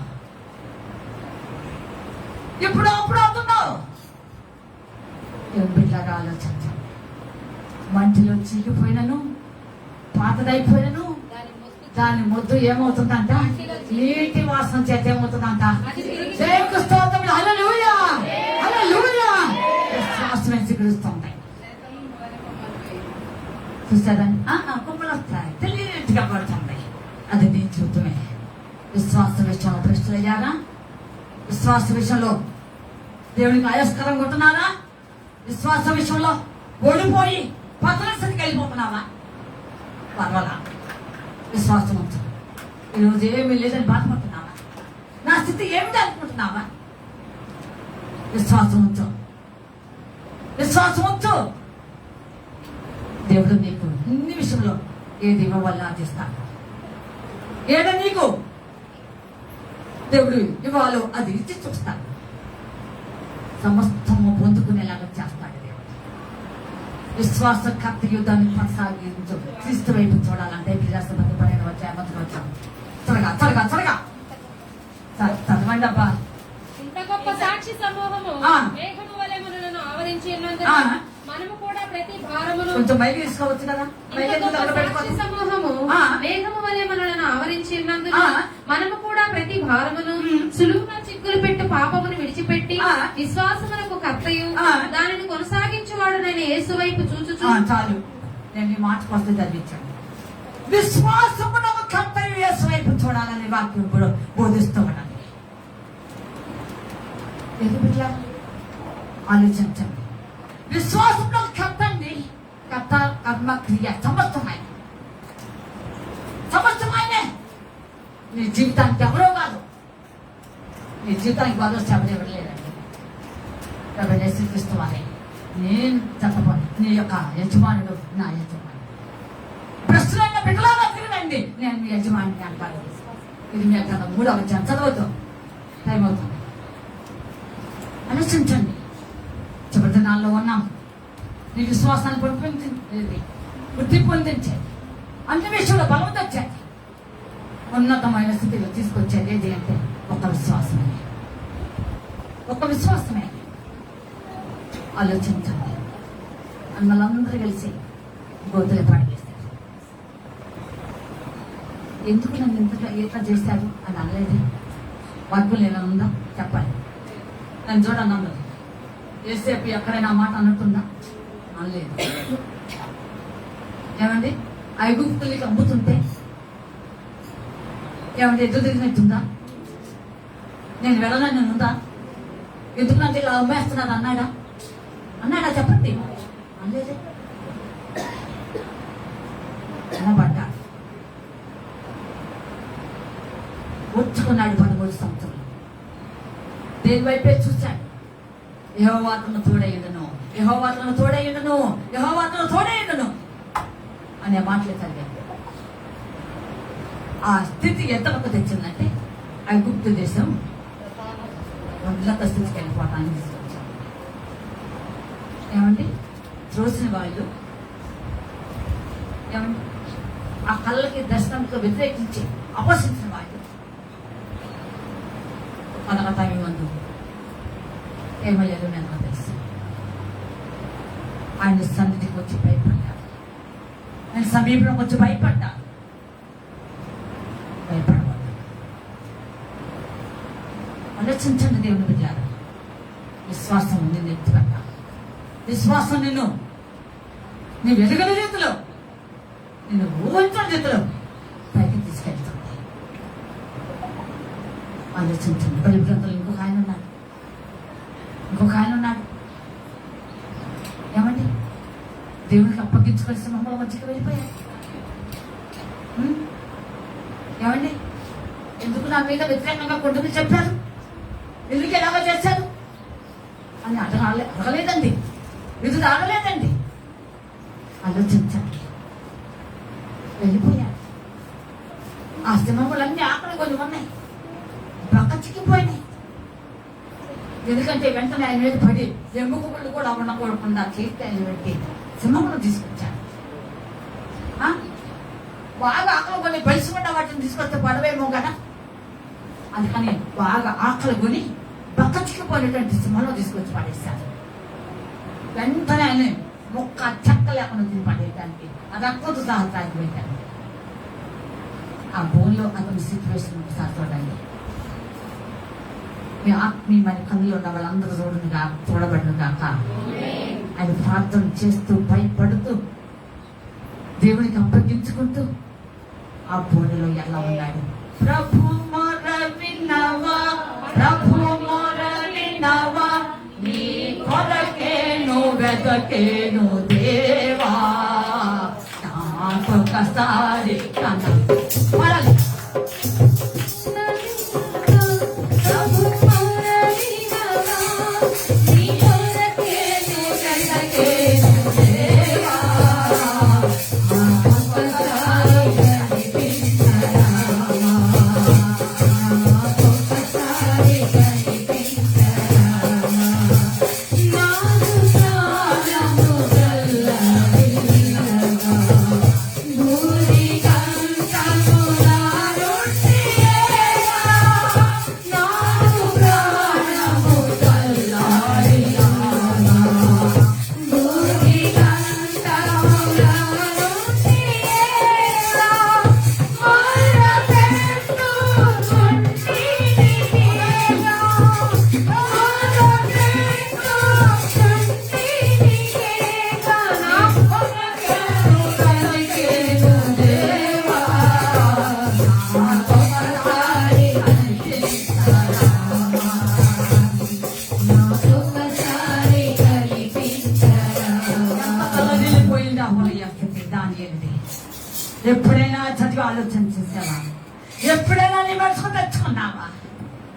ఇప్పుడు అప్పుడు అవుతున్నావు. అయిపోయినను, పాతదైపోయినను, దాని మొత్తు దాని ముద్దు ఏమవుతుందంట? నీటి వాసన చేత ఏమవుతుందంట? దేవునికి స్తోత్రములు. హల్లెలూయా, హల్లెలూయా. విశ్వాసమే చిగురుస్తుంది. చూసారని కొమ్మలు వస్తాయి, తెలియటిగా పడుతుంది. అది నీ జీవితమే. విశ్వాస విషయంలో భ్రష్టులయ్యారా? విశ్వాస విషయంలో దేవునికి ఆయస్కరంగా ఉంటున్నారా? విశ్వాస విషయంలో ఓడిపోయి పతన స్థితికి వెళ్ళిపోతున్నావా? పర్వాలా, విశ్వాసం ఉంచు. ఈరోజు ఏమీ లేదని బాధపడుతున్నావా? నా స్థితి ఏమిటి అనుకుంటున్నావా? విశ్వాసం ఉంచు, విశ్వాసం ఉంచు. దేవుడు నీకు అన్ని విషయంలో ఏది ఇవ్వవల్ల అది ఇస్తాడు. ఏదో నీకు దేవుడు ఇవ్వాలో అది ఇచ్చి చూస్తాడు. సమస్తము పొందుకునేలాగా చేస్తాడు దేవుడు. విశ్వాస కర్త యుద్ధాన్ని కొనసాగించు. క్రీస్తు వైపు చూడాలంటే ప్రజాసభకు 12వ అధ్యాయం వచ్చాం. త్వరగా త్వరగా త్వరగా చదవండి అబ్బా. ఇంత గొప్ప సాక్షి సమూహము ఆ. మేఘము వలె మనలను ఆవరించి ఉన్నందున ఆ. మనము కూడా ప్రతి భారమును కొంచెం మైకి తీసుకోవచ్చు కదా. మైకి ఇంత ఎందుకు గొప్ప దగ్గర సాక్షి పెట్టుకోవచ్చు? సమూహము ఆ. మేఘము వలె మనలను ఆవరించి ఉన్నందున ఆ. మనము కూడా ప్రతి భారమును సులువుగా చిక్కులు పెట్టు పాపమును విడిచిపెట్టి ఆ. విశ్వాసమునకు కర్తయు ఆ. దానిని కొనసాగించువాడునైన యేసు వైపు చూచుచు చాలు, నేను ఈ మాట కోసం చదివించాను. విశ్వాసమునకు కర్తయు యేసు వైపు చూడాలని వాక్యం కూడా బోధిస్తూ ఉన్నది. ఎదుగుదల ఆలోచించండి. విశ్వాసంలో కర్తండి, కర్త కర్మ క్రియ సమస్తమైన సమస్తమైనే. నీ జీవితానికి ఎవరో కాదు, నీ జీవితానికి బాధ ఎవరు లేదండి. కాబట్టి యేసుక్రీస్తు వారే నేను చెప్పబోను. నీ యొక్క యజమానుడు నా యజమాని. ప్రస్తుతంగా బిడ్డలాగా తిరగండి, నేను మీ యజమాని అంటాను. ఇది మీ యొక్క 3వ అధ్యాయం చదవద్దు, టైం అవుతుంది. ఆలోచించండి. చివరి దినాల్లో ఉన్నాం. నీ విశ్వాసాన్ని వృద్ధి పొందించేది, అన్ని విషయంలో బలం తెచ్చేది, ఉన్నతమైన స్థితిలో తీసుకొచ్చేది ఏది అంటే ఒక విశ్వాసమే. ఒక విశ్వాసమే. ఆలోచించండి. అన్నలందరూ కలిసి గోతులు పాడిస్తారు. ఎందుకు నన్ను ఇంత చేశారు అని అనలేదు. వాక్యం ఏమైనా ఉందా చెప్పాలి. నన్ను చూడండి అందరూ. ఏసేపు ఎక్కడైనా మాట అన్నట్టుందా? అనలేదు. ఏమండి, ఐగుప్తులకి అమ్ముతుంటే ఏమంటే ఎదురు తిరిగినట్టుందా? నేను వెళ్ళనని ఉందా? ఎందుకు నాకు ఇలా అమ్మేస్తున్నారు అన్నాడా? అన్నాడా చెప్పండి. అనలేదే. అనబడ్డా వచ్చుకున్నాడు 13 సంవత్సరాలు. దేని వైపే చూశాడు. యెహోవాను తోడయ్యుండును, యెహోవాను తోడయ్యుండును, యెహోవాను తోడయ్యుండును అనే మాటలు చదివాడు. ఆ స్థితి ఎంతవరకు తెచ్చిందంటే ఐగుప్తు దేశం ఉన్నత స్థితికి వెళ్ళిపోవటానికి తీసుకొచ్చాడు. ఏమండి, త్రోసిన వాళ్ళు ఏమండి, ఆ కళ్ళకి దర్శనంతో వ్యతిరేకించి అపోసించిన వాళ్ళు పదకతాయి మందు ఏమయ్యారు నేను తెలుసు. ఆయన సన్నిధికి వచ్చి భయపడ్డాడు. నేను సమీపంలోకి వచ్చి భయపడ్డాను. భయపడవద్దు. ఆలోచించండి దేవుని బిడ్డలారా. విశ్వాసం నిన్ను ఎత్తుపెట్టాలి. విశ్వాసం నిన్ను నీ వెలుగుల చేతిలో, నిన్ను ఊహించిన చేతిలో పైకి తీసుకెళ్తుంది. ఆలోచించండి. బైబిల్ గ్రంథంలో ఇంకొక ఆయన ఉన్నాడు. ఏమండి, దేవునికి అప్పగించుకొని సింహంలో మధ్యకి వెళ్ళిపోయాడు. ఏమండి, ఎందుకు నా మీద వ్యతిరేకంగా కొండలు చెప్పారు, ఎందుకు ఎలాగో చేశారు అని అడగలేదండి. ఎదురు ఆగలేదండి. ఆలోచించండి. వెళ్ళిపోయాడు. ఆ సింహములన్నీ ఆకలి కొన్ని ఉన్నాయి, పక్క చిక్కిపోయినాయి. ఎందుకంటే వెంటనే ఆయన మీద పడి ఎముకలు కూడా ఉండకూడకుండా చేతి ఆయన పెట్టి సింహమును తీసుకొచ్చాడు. బాగా ఆకలి కొని బలిసిపడ్డ వాటిని తీసుకొస్తే పడవేమో కదా, అందుకని బాగా ఆకలి కొని బక్క చిక్కిపోయినటువంటి సింహంలో తీసుకొచ్చి పడేశాడు. వెంటనే ఆయన మొక్క చెక్క లేకుండా తిని పడేయడానికి అది అక్కతో సహా తాగిపోయాను. ఆ బోన్లో అతని సిచ్యువేషన్ ఒకసారి చూడండి. మీ ఆత్మీయమైన కన్నులో ఉన్న వాళ్ళందరూ చూడబడిన కాక ఆయన ప్రార్థన చేస్తూ భయపడుతూ దేవునికి అప్పగించుకుంటూ ఆ బోనులో ఎలా ఉన్నాడు. ప్రభు మొర వినవా, ప్రభు మొర వినవా, నీ కొరకేను వెతకేను దేవా, నాకొకసారి కనపడాలి. ఎప్పుడైనా చదివి ఆలోచన చేసావా? ఎప్పుడైనా నీ మనసుకు తెచ్చుకున్నావా?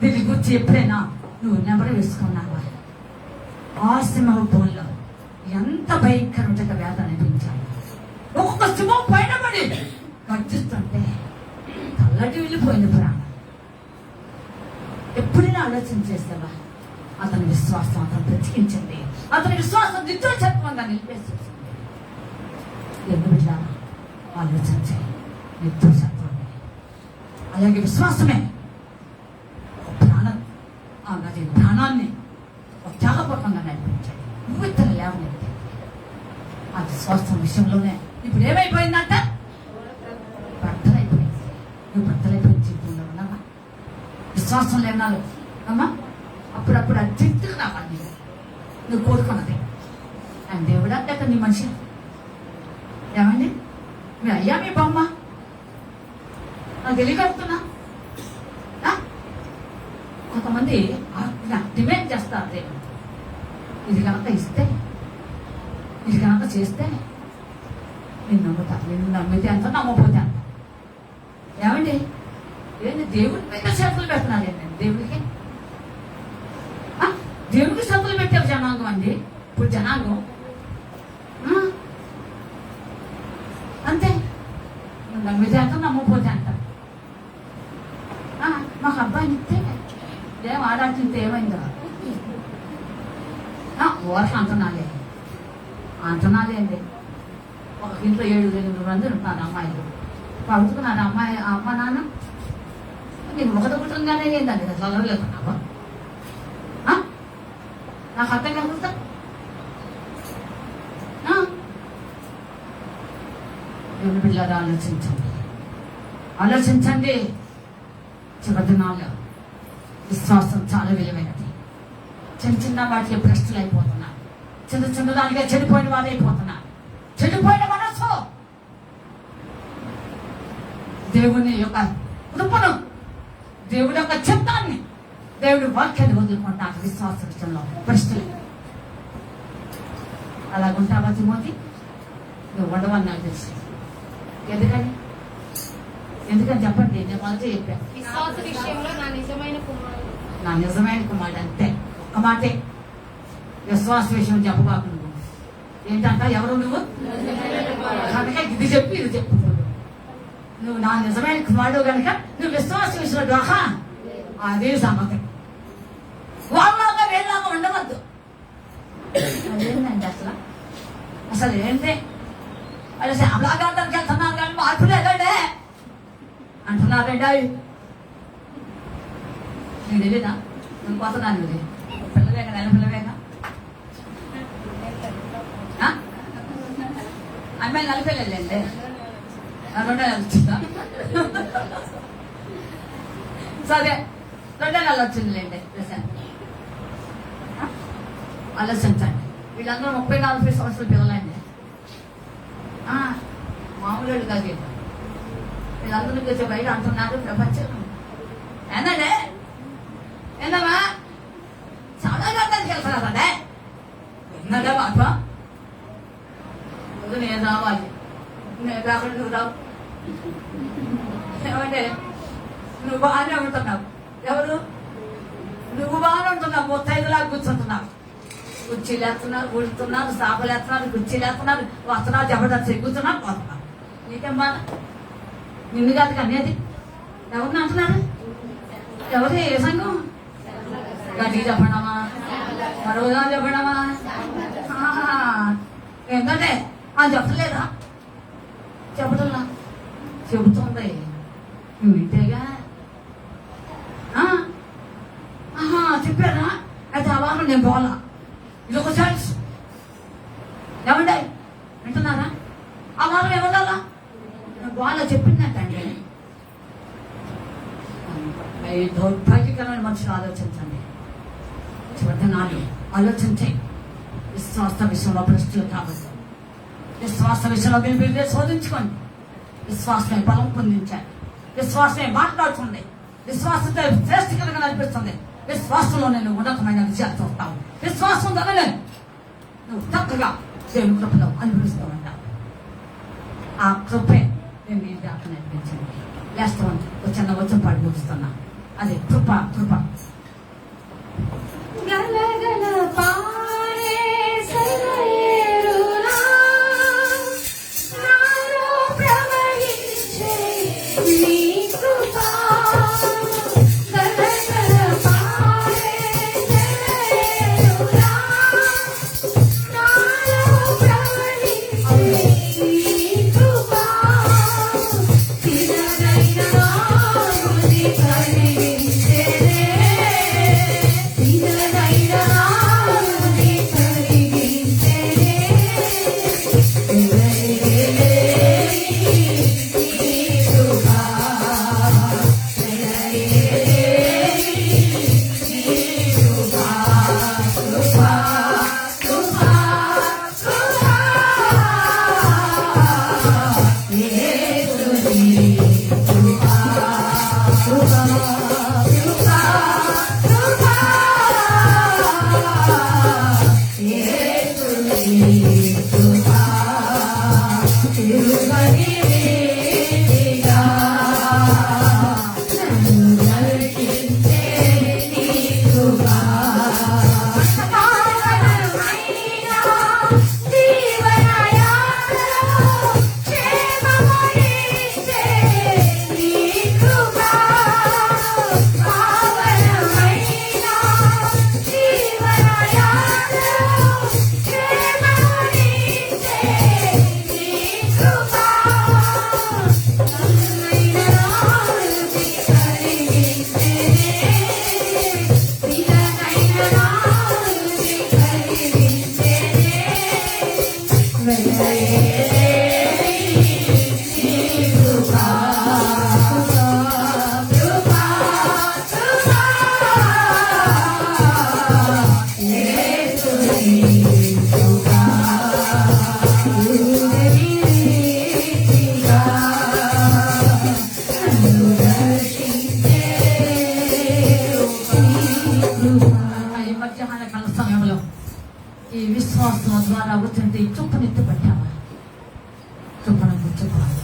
దీని గురించి ఎప్పుడైనా నువ్వు నెమరు వేసుకున్నావా? ఆ సింహంలో ఎంత భయంకరమైన వేదన అనిపించాలి. ఒక్కొక్క సింహం పైన పడి గర్జిస్తుంటే తల్లటి వెళ్ళిపోయింది ప్రాణం. ఎప్పుడైనా ఆలోచన చేసావా? అతని విశ్వాసం అతను బ్రతికించింది. అతని విశ్వాసం దిగ్గజత్వంగా నిలిపేసేసింది. ఎందుకు బిడ్డా ఆలోచన చేయి. నిర్దోషత్వం అలాగే విశ్వాసమే ప్రాణాన్ని ఒక త్యాగపూర్వకంగా నడిపించాడు. నువ్వు ఇతను లేవనెత్తే ఆ విశ్వాసం విషయంలోనే ఇప్పుడు ఏమైపోయిందంట? బద్దలైపోయింది. నువ్వు బద్దలైపోయిన జీవితంలో ఉన్నావా? విశ్వాసం లేనాలు అమ్మా అప్పుడప్పుడు అర్జెంటుగా రావాలి. నువ్వు కోరుకున్నది ఆయన దేవుడు అంటే నీ మనిషి ఏమండి? మీ అయ్యా మీ బొమ్మ నాకు తెలియగలుగుతున్నా. కొంతమంది డిమాండ్ చేస్తారు దేవుడు. ఇది కనుక ఇస్తే, ఇది కనుక చేస్తే నేను నమ్ముతా. నేను నమ్మితే అంత, నమ్మపోతే అంత. ఏమండి? ఏంటి దేవుడి మీద చేతులు పెడుతున్నారు ఏంటండి? దేవుడికి దేవుడికి చేతులు పెట్టారు జనాంగం అండి. ఇప్పుడు జనాంగం అంతే. నమ్మితే అంత, నమ్మపోతే అంట. మాకు అబ్బాయిని ఇస్తే ఏం ఆడాల్సింది ఏమైందో ఊరక అంటున్నాలే అండి. ఒక ఇంట్లో 7-8 మంది ఉంటున్నారు అమ్మాయిలు. పడుతున్నారు అమ్మాయి అమ్మ నాన్న. నీకు ఒకటొకటంగానే ఏందండి చదవలేకున్నావా? నాకు అర్థం కలుగుతా. దేవుని బిడ్డలారా ఆలోచించండి. చివరి దినాల్లో విశ్వాసం చాలా విలువైనది. చిన్న చిన్న వాటికి భ్రష్టులు అయిపోతున్నారు. చిన్న చిన్న దానిగా చెడిపోయిన వారు అయిపోతున్నారు. చెడిపోయిన మనసు దేవుని యొక్క కృపను, దేవుడి యొక్క చిత్తాన్ని, దేవుడి వాక్యాన్ని వదులుకుంటారు. విశ్వాస విషయంలో భ్రష్టులు. అలాగుంటావా తిమోతి? నువ్వు ఉండవని నాకు తెలుసు. ఎందుకని చెప్పండి. నేను మొదటి చెప్పాను, విశ్వాస విషయంలో నా నిజమైన కుమారుడు అంతే. ఒక్క మాటే విశ్వాస విషయం చెప్పబాకు. నువ్వు ఏంటంట? ఎవరు నువ్వు? కనుక ఇది చెప్పి ఇది చెప్పు. నువ్వు నా నిజమైన కుమారుడు కనుక నువ్వు విశ్వాస విషయంలో దోహా అదే సంగతి. వాళ్ళలాగా వీళ్ళలాగా ఉండవద్దు. అదేంటండి అసలు ఏంటి? అదే శ్యామలాగా అంటానికి వెళ్తున్నారు కానీ మార్పు లేదండి అంటున్నారండి. నీకు తెలీదా? నువ్వు పోతున్నాను. ఇది పిల్లవేగా, నెల పిల్లవేగా. అమ్మాయి నలభై వెళ్ళండి 2 నెలలు వచ్చిందా? సరే 2 నెలలు వచ్చిందిలేండి. ఆలోచించండి. వీళ్ళందరూ 30-40 సంవత్సరాల పిల్లలండి. మామూలు కాదు. వీళ్ళందరూ వచ్చి బయట అంటున్నారు ప్రపంచం ఏందండి ఏందమ్మా చాలా గంటలకు వెళ్తున్నారండి. ఏందంటే మాట నేను రావాలి, నేను రాకుండా నువ్వు రావు. ఏమంటే నువ్వు బాగానే ఉంటున్నావు. ఎవరు? నువ్వు బాగానే ఉంటున్నావు. 35 కూర్చుంటున్నావు. కుర్చీలు వేస్తున్నారు, కూర్చున్నారు, సాపలు వేస్తున్నారు, కుర్చీలు వేస్తున్నారు, వస్తున్నారు, జబర్దస్త్ కూర్చున్నారు, పోతున్నారు. నీకేం బాధ? నిన్ను కాదు అనేది. ఎవరిని అంటున్నారు? ఎవరు? ఏ సంఘం? గట్టిగా చెప్పడమా, మరోగా చెప్పడమా? ఏంటంటే అది చెప్పలేదా? చెప్పటంలా చెబుతుంది. నువ్వు ఇంతేగా చెప్పారా? అయితే ఆ వారం నేను పోలా. ఇది ఒక ఛాన్స్. ఏమండి వింటున్నారా? ఆ వారం ఏమన్నా వాళ్ళ చెప్పిందంటే దౌర్భాగ్యకరమైన మనుషులు ఆలోచించండి. చివరినాలు ఆలోచించే విశ్వాస విషయంలో ప్రశ్నలు కాబట్టి విశ్వాస విషయంలో మీరు శోధించుకోండి. విశ్వాసమే బలం పొందించండి. విశ్వాసమే మాట్లాడుతుంది. విశ్వాసంతో శ్రేష్ఠకరంగా నడిపిస్తుంది. విశ్వాసంలో నేను ఉన్నతమైన విజయాలు చూస్తావు. విశ్వాసం వల్లనే నువ్వు చక్కగా దేవుని కృపలో అనుభవిస్తూ ఉంటావు. ఆ కృపే నేను మీ దాకా నడిపించండి. లేస్తాం చిన్న వచ్చం పాటు ముగిస్తున్నా. అదే కృప కృప. గలగల పారే సెలయేరులా నాలో ప్రవహించే నీ కృప. గలగల పారే సెలయేరులా నాలో ప్రవహించే నీ కృప. తినగైన నాగుని కరిగించేనే. ఈ విశ్వాసం ద్వారా వచ్చింది. చొప్పునెత్తి పట్టావా? చొప్పున కూర్చోవాలి,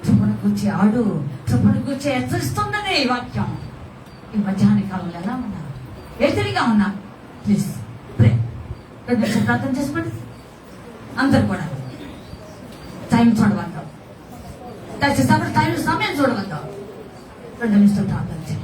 చొప్పున కూర్చి ఆడు, చొప్పున కూర్చి హెచ్చరిస్తున్నదే ఈ వాక్యం. ఈ మధ్యాహ్న కాలంలో ఎలా ఉన్నా? ఎదురుగా ఉన్నా? Please pray. 2 నిమిషాలు ప్రార్థన చేసుకోండి. అందరు కూడా టైం చూడవద్దాం. దయచేసి సమయం చూడవద్దాం. 2 నిమిషాలు ప్రార్థన చేయండి.